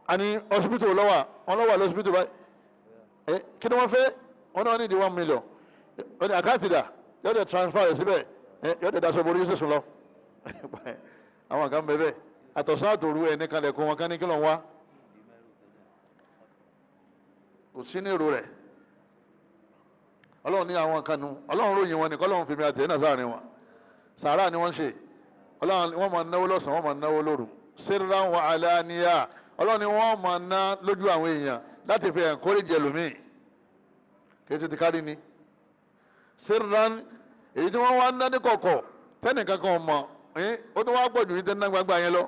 a ní ọsibítù lọ́wà lọ́sibítù báyìí kí ni wọ́n fẹ́ wọ́n náà ní di 1 million wọ́n ní àkáǹtì dà yóò dẹ̀ transfer rẹ̀ síbẹ̀ yóò dẹ̀ daṣọ borí yóò sì sùn lọ àwọn kan bẹ bẹ àtọ̀sán àtòru ẹ̀ ní kalẹ̀ kó wọn ká ní kí ló ń wá kò sí ní èrò rẹ̀ ọlọ́run ní àwọn kanu ọlọ́run ròyìn wọn ni kọ́lọ́run fi mi àtẹ̀ náà sáàrin wọn sàárà ni wọ́n ń ṣe ọlọ́run wọ́n máa náwó lọ́sàn-án wọ́n máa náwó lóru sirran wa alaniya ọlọ́run ni wọ́n máa ná lójú àwọn èèyàn láti fi encourage ẹlòmíì kì í ti kárí ni sirran èyí tí wọ́n wá ń ná ní kọ̀kọ̀ tẹ́nìkan kan mọ̀ ó tún wá pọ̀ jù ní tẹ́ná gbangba yẹn lọ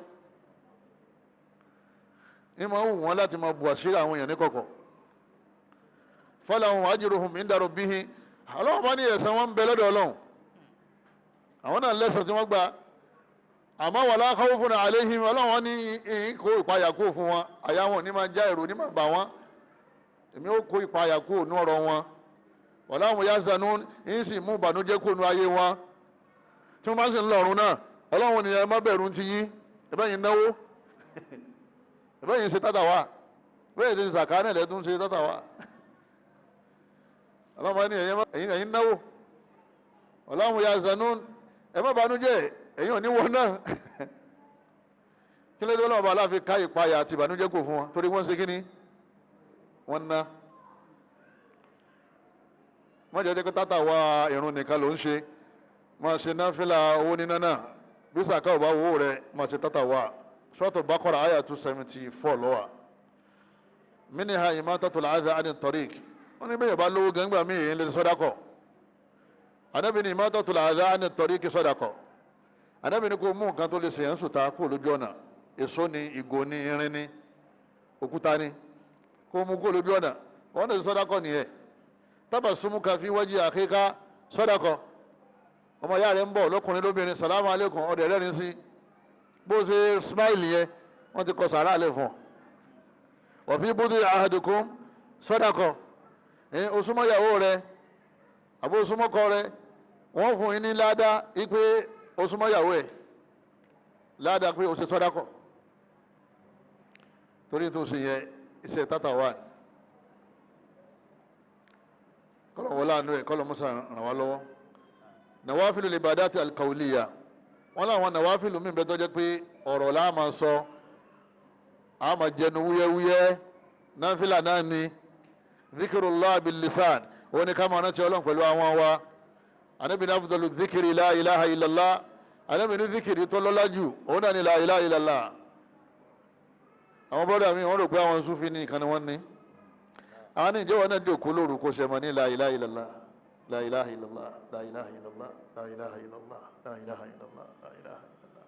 ní máa ń wù wọ́n láti máa bù àṣírí àwọn èèyàn ní kọ̀kọ̀ falahum ajruhum inda rabbihim ọlọ́run bá ní ẹ̀san wọn ń bẹ lọ́dọ̀ ọlọ́run àwọn náà lẹ́san tí wọ́n gbà àmọ́ wala khawfun alayhim ọlọ́run wọn ní kó ìpayà kó fún wọn àyà wọn ní máa já èrò ní máa bà wọn èmi ó kó ìpayà kó nú ọ̀rọ̀ wọn wala hum yahzanun ń sì mú ìbànújẹ́ kó nú ayé wọn tí wọ́n bá ń sìn lọ́rùn náà ọlọ́run ni ẹ má bẹ̀rù ti yín ẹ̀bẹ́yìn náwó ẹ̀bẹ́yìn ṣe tátà wá bẹ́ẹ̀ ti ṣàkà náà lẹ́tún ṣe tátà wá ọlọ́run ni ẹ̀yin náwó ọlọ́run yahzanun ẹ má banújẹ́ ẹ̀yin ò ní wọ́n náà kí ló dé ọlọ́run bá aláfi ká ìpayà àti ìbànújẹ́ kò fún wọn torí wọ́n ṣe kí ni wọ́n ná wọ́n jẹ́ pé tátà wá ìrun nìkan ló ń ṣe máa ṣe náfìlà owó níná náà bí sàkà ò bá owó rẹ̀ máa ṣe tátà wá Suratul Baqara àyà 274 lọ́wọ́ minha imatatul adha ani tariq wọ́n ní bẹ́ẹ̀ bá lówó gẹ́gbà míì èyí lè sọ́dákọ̀ Ànábì ní imatatul adha ani tariq sọ́dákọ̀ Ànábì ní kó mú nǹkan tó lè ṣèyàn sùtà kó lójú ọ̀nà èso ni ìgò ni irin ni òkúta ni kó mú kó lójú ọ̀nà wọ́n lè sọ́dákọ̀ nìyẹn tabassumuka fi wajhi akhika sọ́dákọ̀ ọmọ ìyá rẹ̀ ń bọ̀ lọ́kùnrin lóbìnrin salamu alaikum ọdẹ rẹ́rin sí bó ṣe smile yẹn wọ́n ti kọ sàárà lẹ̀ fún wa fi bud'i ahadikum sadaqa ó súnmọ́ ìyàwó rẹ àbó ó súnmọ́ ọkọ rẹ wọ́n fún yín ní ládàá ipe ó súnmọ́ ìyàwó ẹ̀ ládàá pé ó ṣe sàdákà torí tó ṣe yẹ iṣẹ́ tátà wà ní kọ́lọ̀ wọlé àánú ẹ̀ kọ́lọ̀ mọ́sà ràn wá lọ́wọ́ nawafilul ibadati alqawliya wọ́n láwọn nàwáfìlù mí bẹ́ẹ̀ tó jẹ́ pé ọ̀rọ̀ la máa sọ a máa jẹnu wúyẹ́wúyẹ́ náfìlà náà ni dhikrullah bil lisan ó ní ká máa rántí Ọlọ́run pẹ̀lú àwọn wa Ànábì ní afdalu dhikri la ilaha illallah Ànábì ní dhikri tó lọ́lá jù òun náà ní la ilaha illallah. àwọn bọ́dà mi wọ́n rò pé àwọn Sufi ní ìkànnì wọn ní àwọn ní ìjọba náà dòkó lóru kó ṣe mọ́ ní la ilaha illallah la ilaha illallah la ilaha illallah la ilaha illallah la ilaha illallah la ilaha illallah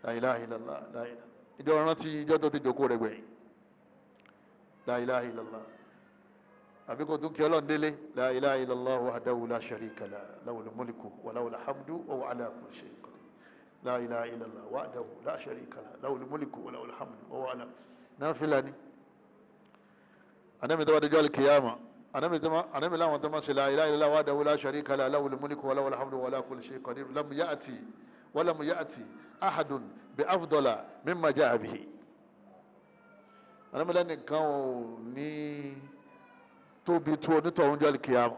la ilaha illallah la ilaha ìjọ rántí ìjọ tó ti dòkó rẹ̀ gbẹ̀yìn la ilaha illallah àbí kò tún kí Ọlọ́run délé la ilaha illallah wahdahu la sharika lahu lahul mulku wa lahul hamdu wa huwa ala kulli shay'in qadir la ilaha illallah wahdahu la sharika lahu lahul mulku wa lahul hamdu wa huwa ala nafila ni Ànábì tó bá dọjọ́ al-qiyama Ànábì láwọn tó máa ṣe la ilaha illallah wahdahu la sharika lahu lahul mulku wa lahul hamdu wa huwa ala kulli shay'in qadir lam ya'ti ahadun bi afdala mimma ja'a bihi Ànábì lẹ́nìkan ò ní tóbi tó onítọ̀hún jọ́ al-qiyama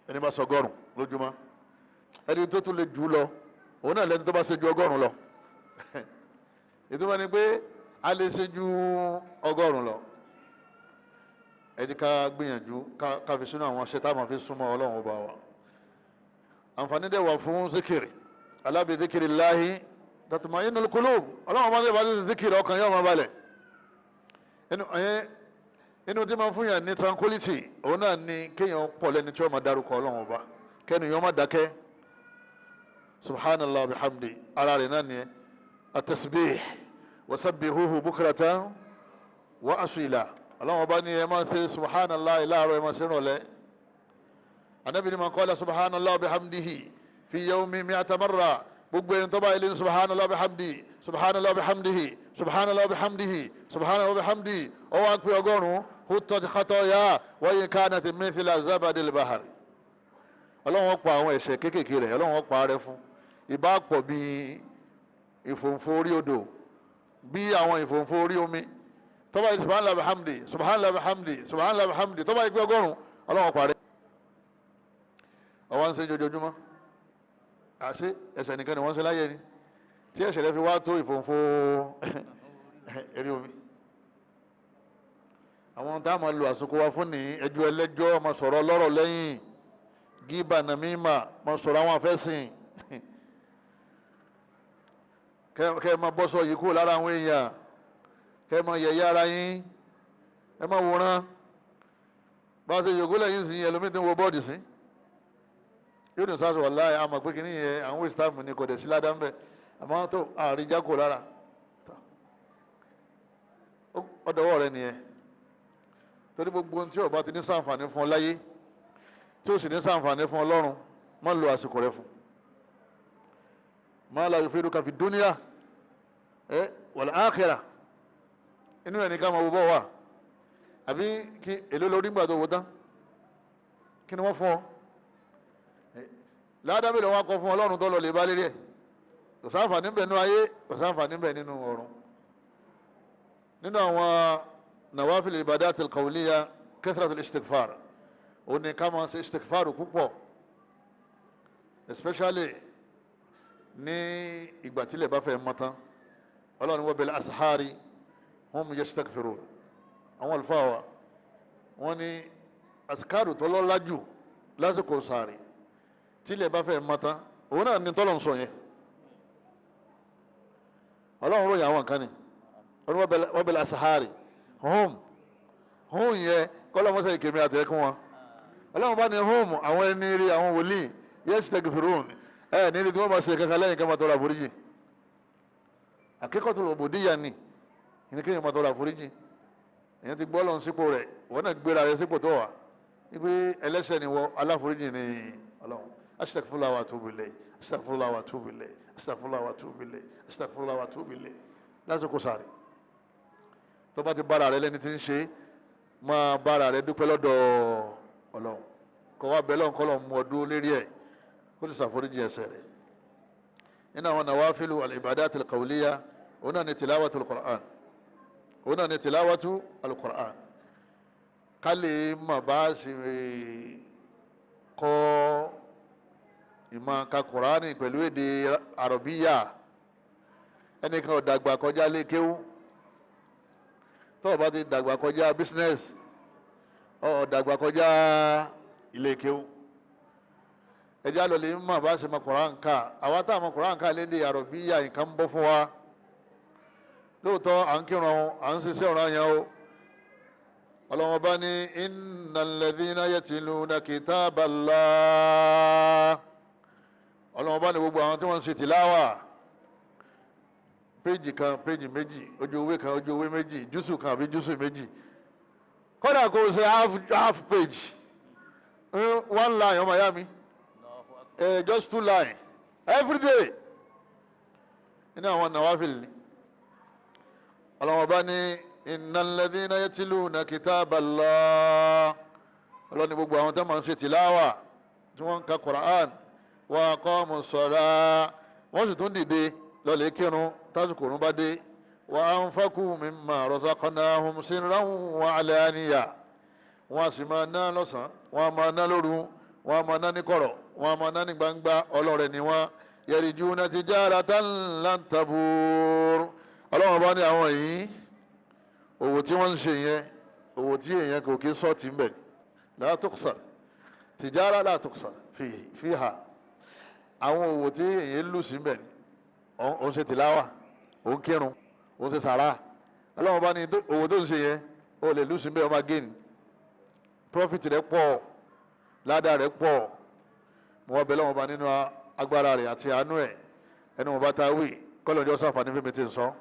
ẹni bá sọ ọgọ́rùn lójúmọ́ ẹni tó tún lè jù lọ òun náà lẹni tó bá ṣe ju ọgọ́rùn lọ ìtumọ̀ ni pé a lè ṣe ju ọgọ́rùn lọ ẹni ká gbìyànjú ká fi sínú àwọn ṣẹta máa fi súnmọ́ Ọlọ́run ọba wa àǹfààní dẹ̀ wà fún zikiri ala bi zikrillahi tatma'innul qulub Ọlọ́run ọba dẹ̀ bá ti zikiri ọkàn yóò máa balẹ̀ inú tí máa fún yàn ní tranquility òun náà ni kéèyàn pọ̀ lẹ́ni tí wọ́n máa dárúkọ Ọlọ́run ọba kẹ́ni yọ́n máa dákẹ́ subhanallah bihamdi ara rẹ̀ náà ni at-tasbih wa sabbihuhu bukratan wa asila Ọlọ́run ọba ni ẹ máa ṣe subhanallah láàárọ̀ ẹ máa ṣe rọ̀lẹ́ Ànábì ní man qala subhanallah bihamdihi fi yawmi mi'ata marra gbogbo ẹni tó bá ilé subhanallah bihamdi subhanallah bihamdihi subhanallah bihamdihi subhanallah bihamdi ó wá pé ọgọ́rùn huttat khataya wa in kanat mithla zabadil bahar Ọlọ́run pa àwọn ẹ̀ṣẹ̀ kéékèèké rẹ̀ Ọlọ́run pa rẹ́ fún ìbá pọ̀ bí ìfòǹfò orí odò bí àwọn ìfòǹfò orí omi tó bá subhanallah bihamdi subhanallah bihamdi subhanallah bihamdi tó bá pé ọgọ́rùn Ọlọ́run pa rẹ́ ọwọ́ ń ṣe jojoojúmọ́ àṣé ẹ̀ṣẹ̀ nìkan ni wọ́n ṣe láyé ni tí ẹ̀ṣẹ̀ rẹ̀ fi wá tó ìfòǹfò eré omi àwọn tá a máa lo àsìkò wa fún ní ẹjọ́ ẹlẹ́jọ́ máa sọ̀rọ̀ lọ́rọ̀ lẹ́yìn gíbà nàmímà máa sọ̀rọ̀ àwọn afẹ́sìn kẹ́ ẹ máa bọ́ sọ yìí kúrò lára àwọn èèyàn kẹ́ ẹ máa yẹ̀yẹ́ ara yín ẹ máa wòran bá a ṣe yòókù lẹ́yìn sí ẹlòmíì tí ń wo bọ́ọ̀dì sí yóò ní sáà sọ̀rọ̀ láì àmọ̀ pé kí ni yẹn àwọn waste time ni kò dẹ̀ sí ládàá ń bẹ̀ àmọ́ tó àárín jákò lára ọ̀dọ̀wọ́ rẹ nìyẹn torí gbogbo ohun tí ó bá ti ní ṣàǹfààní fún ọ láyé tí ó sì ní ṣàǹfààní fún Ọlọ́run má lo àsìkò rẹ fún má la yufiduka fi dunya wal akhirah inú ẹ̀ ní ká máa wo bọ́ wà àbí kí èlò lórí ńgbà tó wò tán kí ni wọ́n fún ọ ládàbí lọ́wọ́ akọ fún Ọlọ́run tó lọ lè bá lérí ẹ̀ kò sáǹfààní ń bẹ nínú ayé kò sáǹfààní ń bẹ nínú ọ̀run nínú àwọn nawafil ibadatil qawliya kathratul istighfar ó ní ká máa ṣe istighfar púpọ̀ especially ní ìgbà tílẹ̀ bá fẹ́ mọ́ tán Ọlọ́run wa bil ashari hum yastaghfirun àwọn àlùfáà wa wọ́n ní asikaru tó lọ́lá jù lásìkò sààrì tílẹ̀ bá fẹ́ mọ́ tán òun náà ní tọ́lọ̀ ń sọ yẹn Ọlọ́run ròyìn àwọn kan ní wa bil ashari hum yẹ kọ́lọ́mọ́sẹ̀ ìkèmí àtẹ̀kùn wọn Ọlọ́run bá ní hum àwọn ẹni rí àwọn wòlíì yastaghfirun níbi tí wọ́n máa ṣe kankan lẹ́yìn kan máa tọrọ àforíjì akẹ́kọ̀ọ́ tó lọ bòdíyà ni ìní kéèyàn máa tọrọ àforíjì èèyàn ti gbọ́ lọ́n sípò rẹ̀ wọ́n náà gbéra rẹ̀ sípò tó wà wípé ẹlẹ́ṣẹ̀ ni wọ́n aláforíjì ni Ọlọ́run astaghfirullah wa atubu ilayh astaghfirullah wa atubu ilayh astaghfirullah wa atubu ilayh astaghfirullah wa atubu ilayh lásìkò sáré tó bá ti bára rẹ lẹ́ni tí ń ṣe máa bára rẹ dúpẹ́ lọ́dọ̀ Ọlọ́run kó wá bẹ̀ lọ́n kọ́lọ́ mú ọdún lérí ẹ̀ kó sì ṣàforíjì ẹ̀ṣẹ̀ rẹ̀. nínú àwọn nawafilu al-ibadat al-qawliya òun náà ni tilawatu al-Qur'an òun náà ni tilawatu al-Qur'an ká lè mọ̀ bá ṣe kọ́ ìmọ̀ ka Qur'ani pẹ̀lú èdè Arabiya. ẹnìkan ò dàgbà kọjá lé kéwú tó o bá ti dàgbà kọjá business ò dàgbà kọjá ilé kéwú. ẹjẹ́ àlọ́ lè mọ̀ bá ṣe mọ̀ Qur'an ká àwa tá a mọ̀ Qur'an ká lédè Arabiya nǹkan ń bọ́ fún wa lóòótọ́ à ń kírun à ń ṣiṣẹ́ ọ̀ràn yẹn o. Ọlọ́hun bá ní innal ladhina yatluna kitaballah. Ọlọ́hun bá ní gbogbo àwọn tí wọ́n ń ṣe tìláwà péjì kan péjì méjì ojú ewé kan ojú ewé méjì júùsù kan àbí júùsù méjì kódà kó o ṣe half page one line ọmọ ìyá mi just 2 line every day nínú àwọn nawafil ni. Ọlọ́hun bá ní innal ladhina yatluna kitaballah. Ọlọ́ni gbogbo àwọn tó máa ń ṣe tìláwà tí wọ́n ń ka Qur'an wa aqamu ssalah wọ́n sì tún dìde lọ́lẹ̀ kírun tásìkò òrùn bá dé wa anfaqu mimma razaqnahum sirran wa alaniya. wọ́n a sì máa ná lọ́sàn-án wọ́n a máa ná lóru wọ́n a máa ná ní kọ̀rọ̀ wọ́n a máa ná ní gbangba ọlọ́rẹ̀ ni wọ́n yarjuna tijaratan lan tabur. Ọlọ́run bá ní àwọn yìí òwò tí wọ́n ń ṣe yẹn òwò tí èèyàn kò kí sọ́ọ̀tì ń bẹ̀ la tuqsar tìjára la tuqsar fiha. àwọn òwò tí èèyàn lù sí ń bẹ̀ ó ń ṣe tìláwà ó ń kírun ó ń ṣe sàrà. Ọlọ́run bá ní òwò tó ń ṣe yẹn ó lè lù sí ń bẹ̀ ó máa gain profit rẹ̀ pọ̀ ládàá rẹ̀ pọ̀. mo wá bẹ̀ lọ́wọ́ bá nínú agbára rẹ̀ àti àánú ẹ̀ ẹni mo bá ta wí kọ́lọ́jọ́ sáfà ní fífi ti ń sọ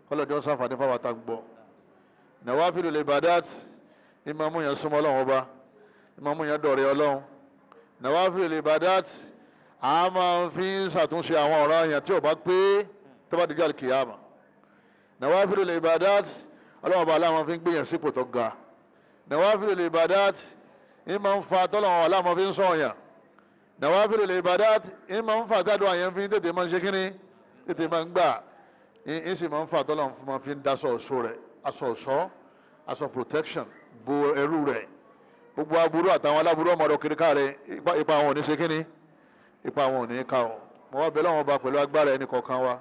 kọ́lọ́jọ́ sáfà ní fáwọn àtàgbọ́. Nawafilul ibadat ìmọ̀mú yẹn súnmọ́ Ọlọ́run ọba ìmọ̀mú yẹn dọ̀rẹ́ Ọlọ́run. Nawafilul ibadat a máa fi ṣàtúnṣe àwọn ọ̀rọ̀ yẹn tí ò bá pé tó bá dijọ́ al-kiyama. Nawafilul ibadat Ọlọ́run ọba aláwọ̀ fi ń gbé yẹn sípò tó ga. Nawafilul ibadat ìmọ̀ ń fa tọ́lọ́run aláwọ̀ fi ń sọ yẹn. Nawafilul ibadat ìmọ̀ ń fa tádùn àyẹn fi ń tètè máa ń ṣe kínní tètè máa ń gbà ìsì máa ń fa tọ́lọ́run máa fi ń daṣọ ọ̀ṣọ́ rẹ̀ aṣọ ọ̀ṣọ́ aṣọ protection bo ẹrú rẹ̀ gbogbo aburú àtàwọn aláburú ọmọdé kiriká rẹ̀ ipa àwọn ò ní ṣe kínní ipa àwọn ò ní ká ọ. mo wá bẹ̀ lọ́wọ́ bá pẹ̀lú agbára ẹni kọ̀ọ̀kan wa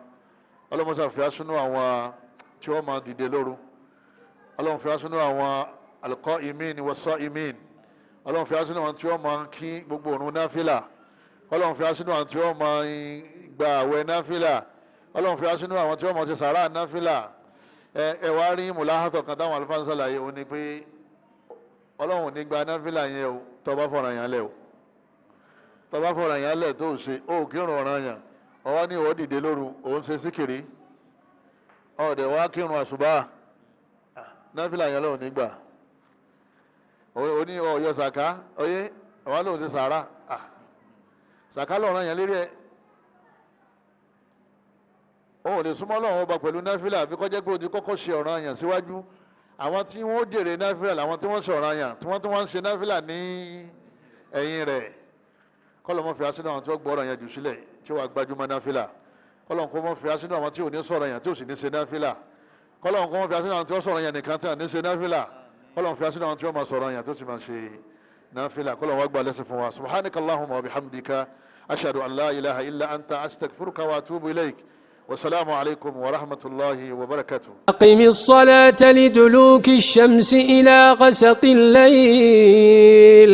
ọlọ́mọṣà fi aṣínú àwọn tí wọ́n máa dìde lóru ọlọ́mọ fi aṣínú àwọn al-qa'imin was-sa'imin ọlọ́mọ fi aṣínú àwọn tí wọ́n máa kí gbogbo òrùn náfìlà ọlọ́mọ fi aṣínú àwọn tí wọ́n máa gba àwẹ̀ náfìlà ọlọ́mọ fi aṣínú àwọn tí wọ́n máa ṣe sàrà náfìlà. ẹ wá rí mùláhàtọ̀ kan táwọn àlùfáà ń ṣàlàyé ó ní pé Ọlọ́run ní gba náfìlà yẹn o tó bá fọ̀ràn yàn lẹ̀ o tó bá fọ̀ràn yàn lẹ̀ tó ṣe ó kírun ọ̀ràn yàn ọwọ́ ní ìwọ́ dìde lóru òun ṣe síkìrì ọ̀dẹ̀ wá kírun àṣùbà náfìlà yẹn lọ́wọ́ nígbà ó ní ọ̀yọ́ sàká ọyẹ́ àwọn lòun ti sàárà sàká lọ́ràn yàn lérí ẹ̀ ó lè súnmọ́ Ọlọ́run ọba pẹ̀lú náfìlà àfi kó jẹ́ pé o ti kọ́kọ́ ṣe ọ̀ràn yàn síwájú. àwọn tí wọ́n jèrè náfìlà làwọn tí wọ́n ṣe ọ̀ràn yàn tí wọ́n ń ṣe náfìlà ní ẹ̀yìn rẹ̀. kọ́lọ̀ mọ́ fi aṣínú àwọn tí wọ́n gbọ́ ọ̀ràn yàn jù sílẹ̀ tí wọ́n gbajúmọ̀ náfìlà. kọ́lọ̀ kó mọ́ fi aṣínú àwọn tí ò ní sọ̀rọ̀ yàn tí ò sì ní ṣe náfìlà. kọ́lọ̀ kó mọ́ fi aṣínú àwọn tí wọ́n sọ̀rọ̀ yàn nìkan tí ò ní ṣe náfìlà. kọ́lọ̀ fi aṣínú àwọn tí wọ́n máa sọ̀rọ̀ yàn tí ò sì máa ṣe náfìlà. kọ́lọ̀ wá gbà lẹ́sìn fún wa. subhanakallahumma wa bihamdika ashhadu an la ilaha illa anta astaghfiruka wa atubu ilayk. والسلام عليكم ورحمة الله وبركاته. أقم الصلاة لدلوك الشمس إلى غسق الليل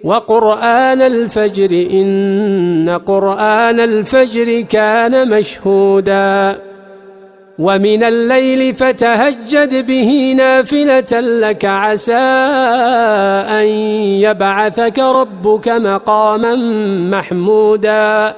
وقرآن الفجر إن قرآن الفجر كان مشهودا ومن الليل فتهجد به نافلة لك عسى أن يبعثك ربك مقاما محمودا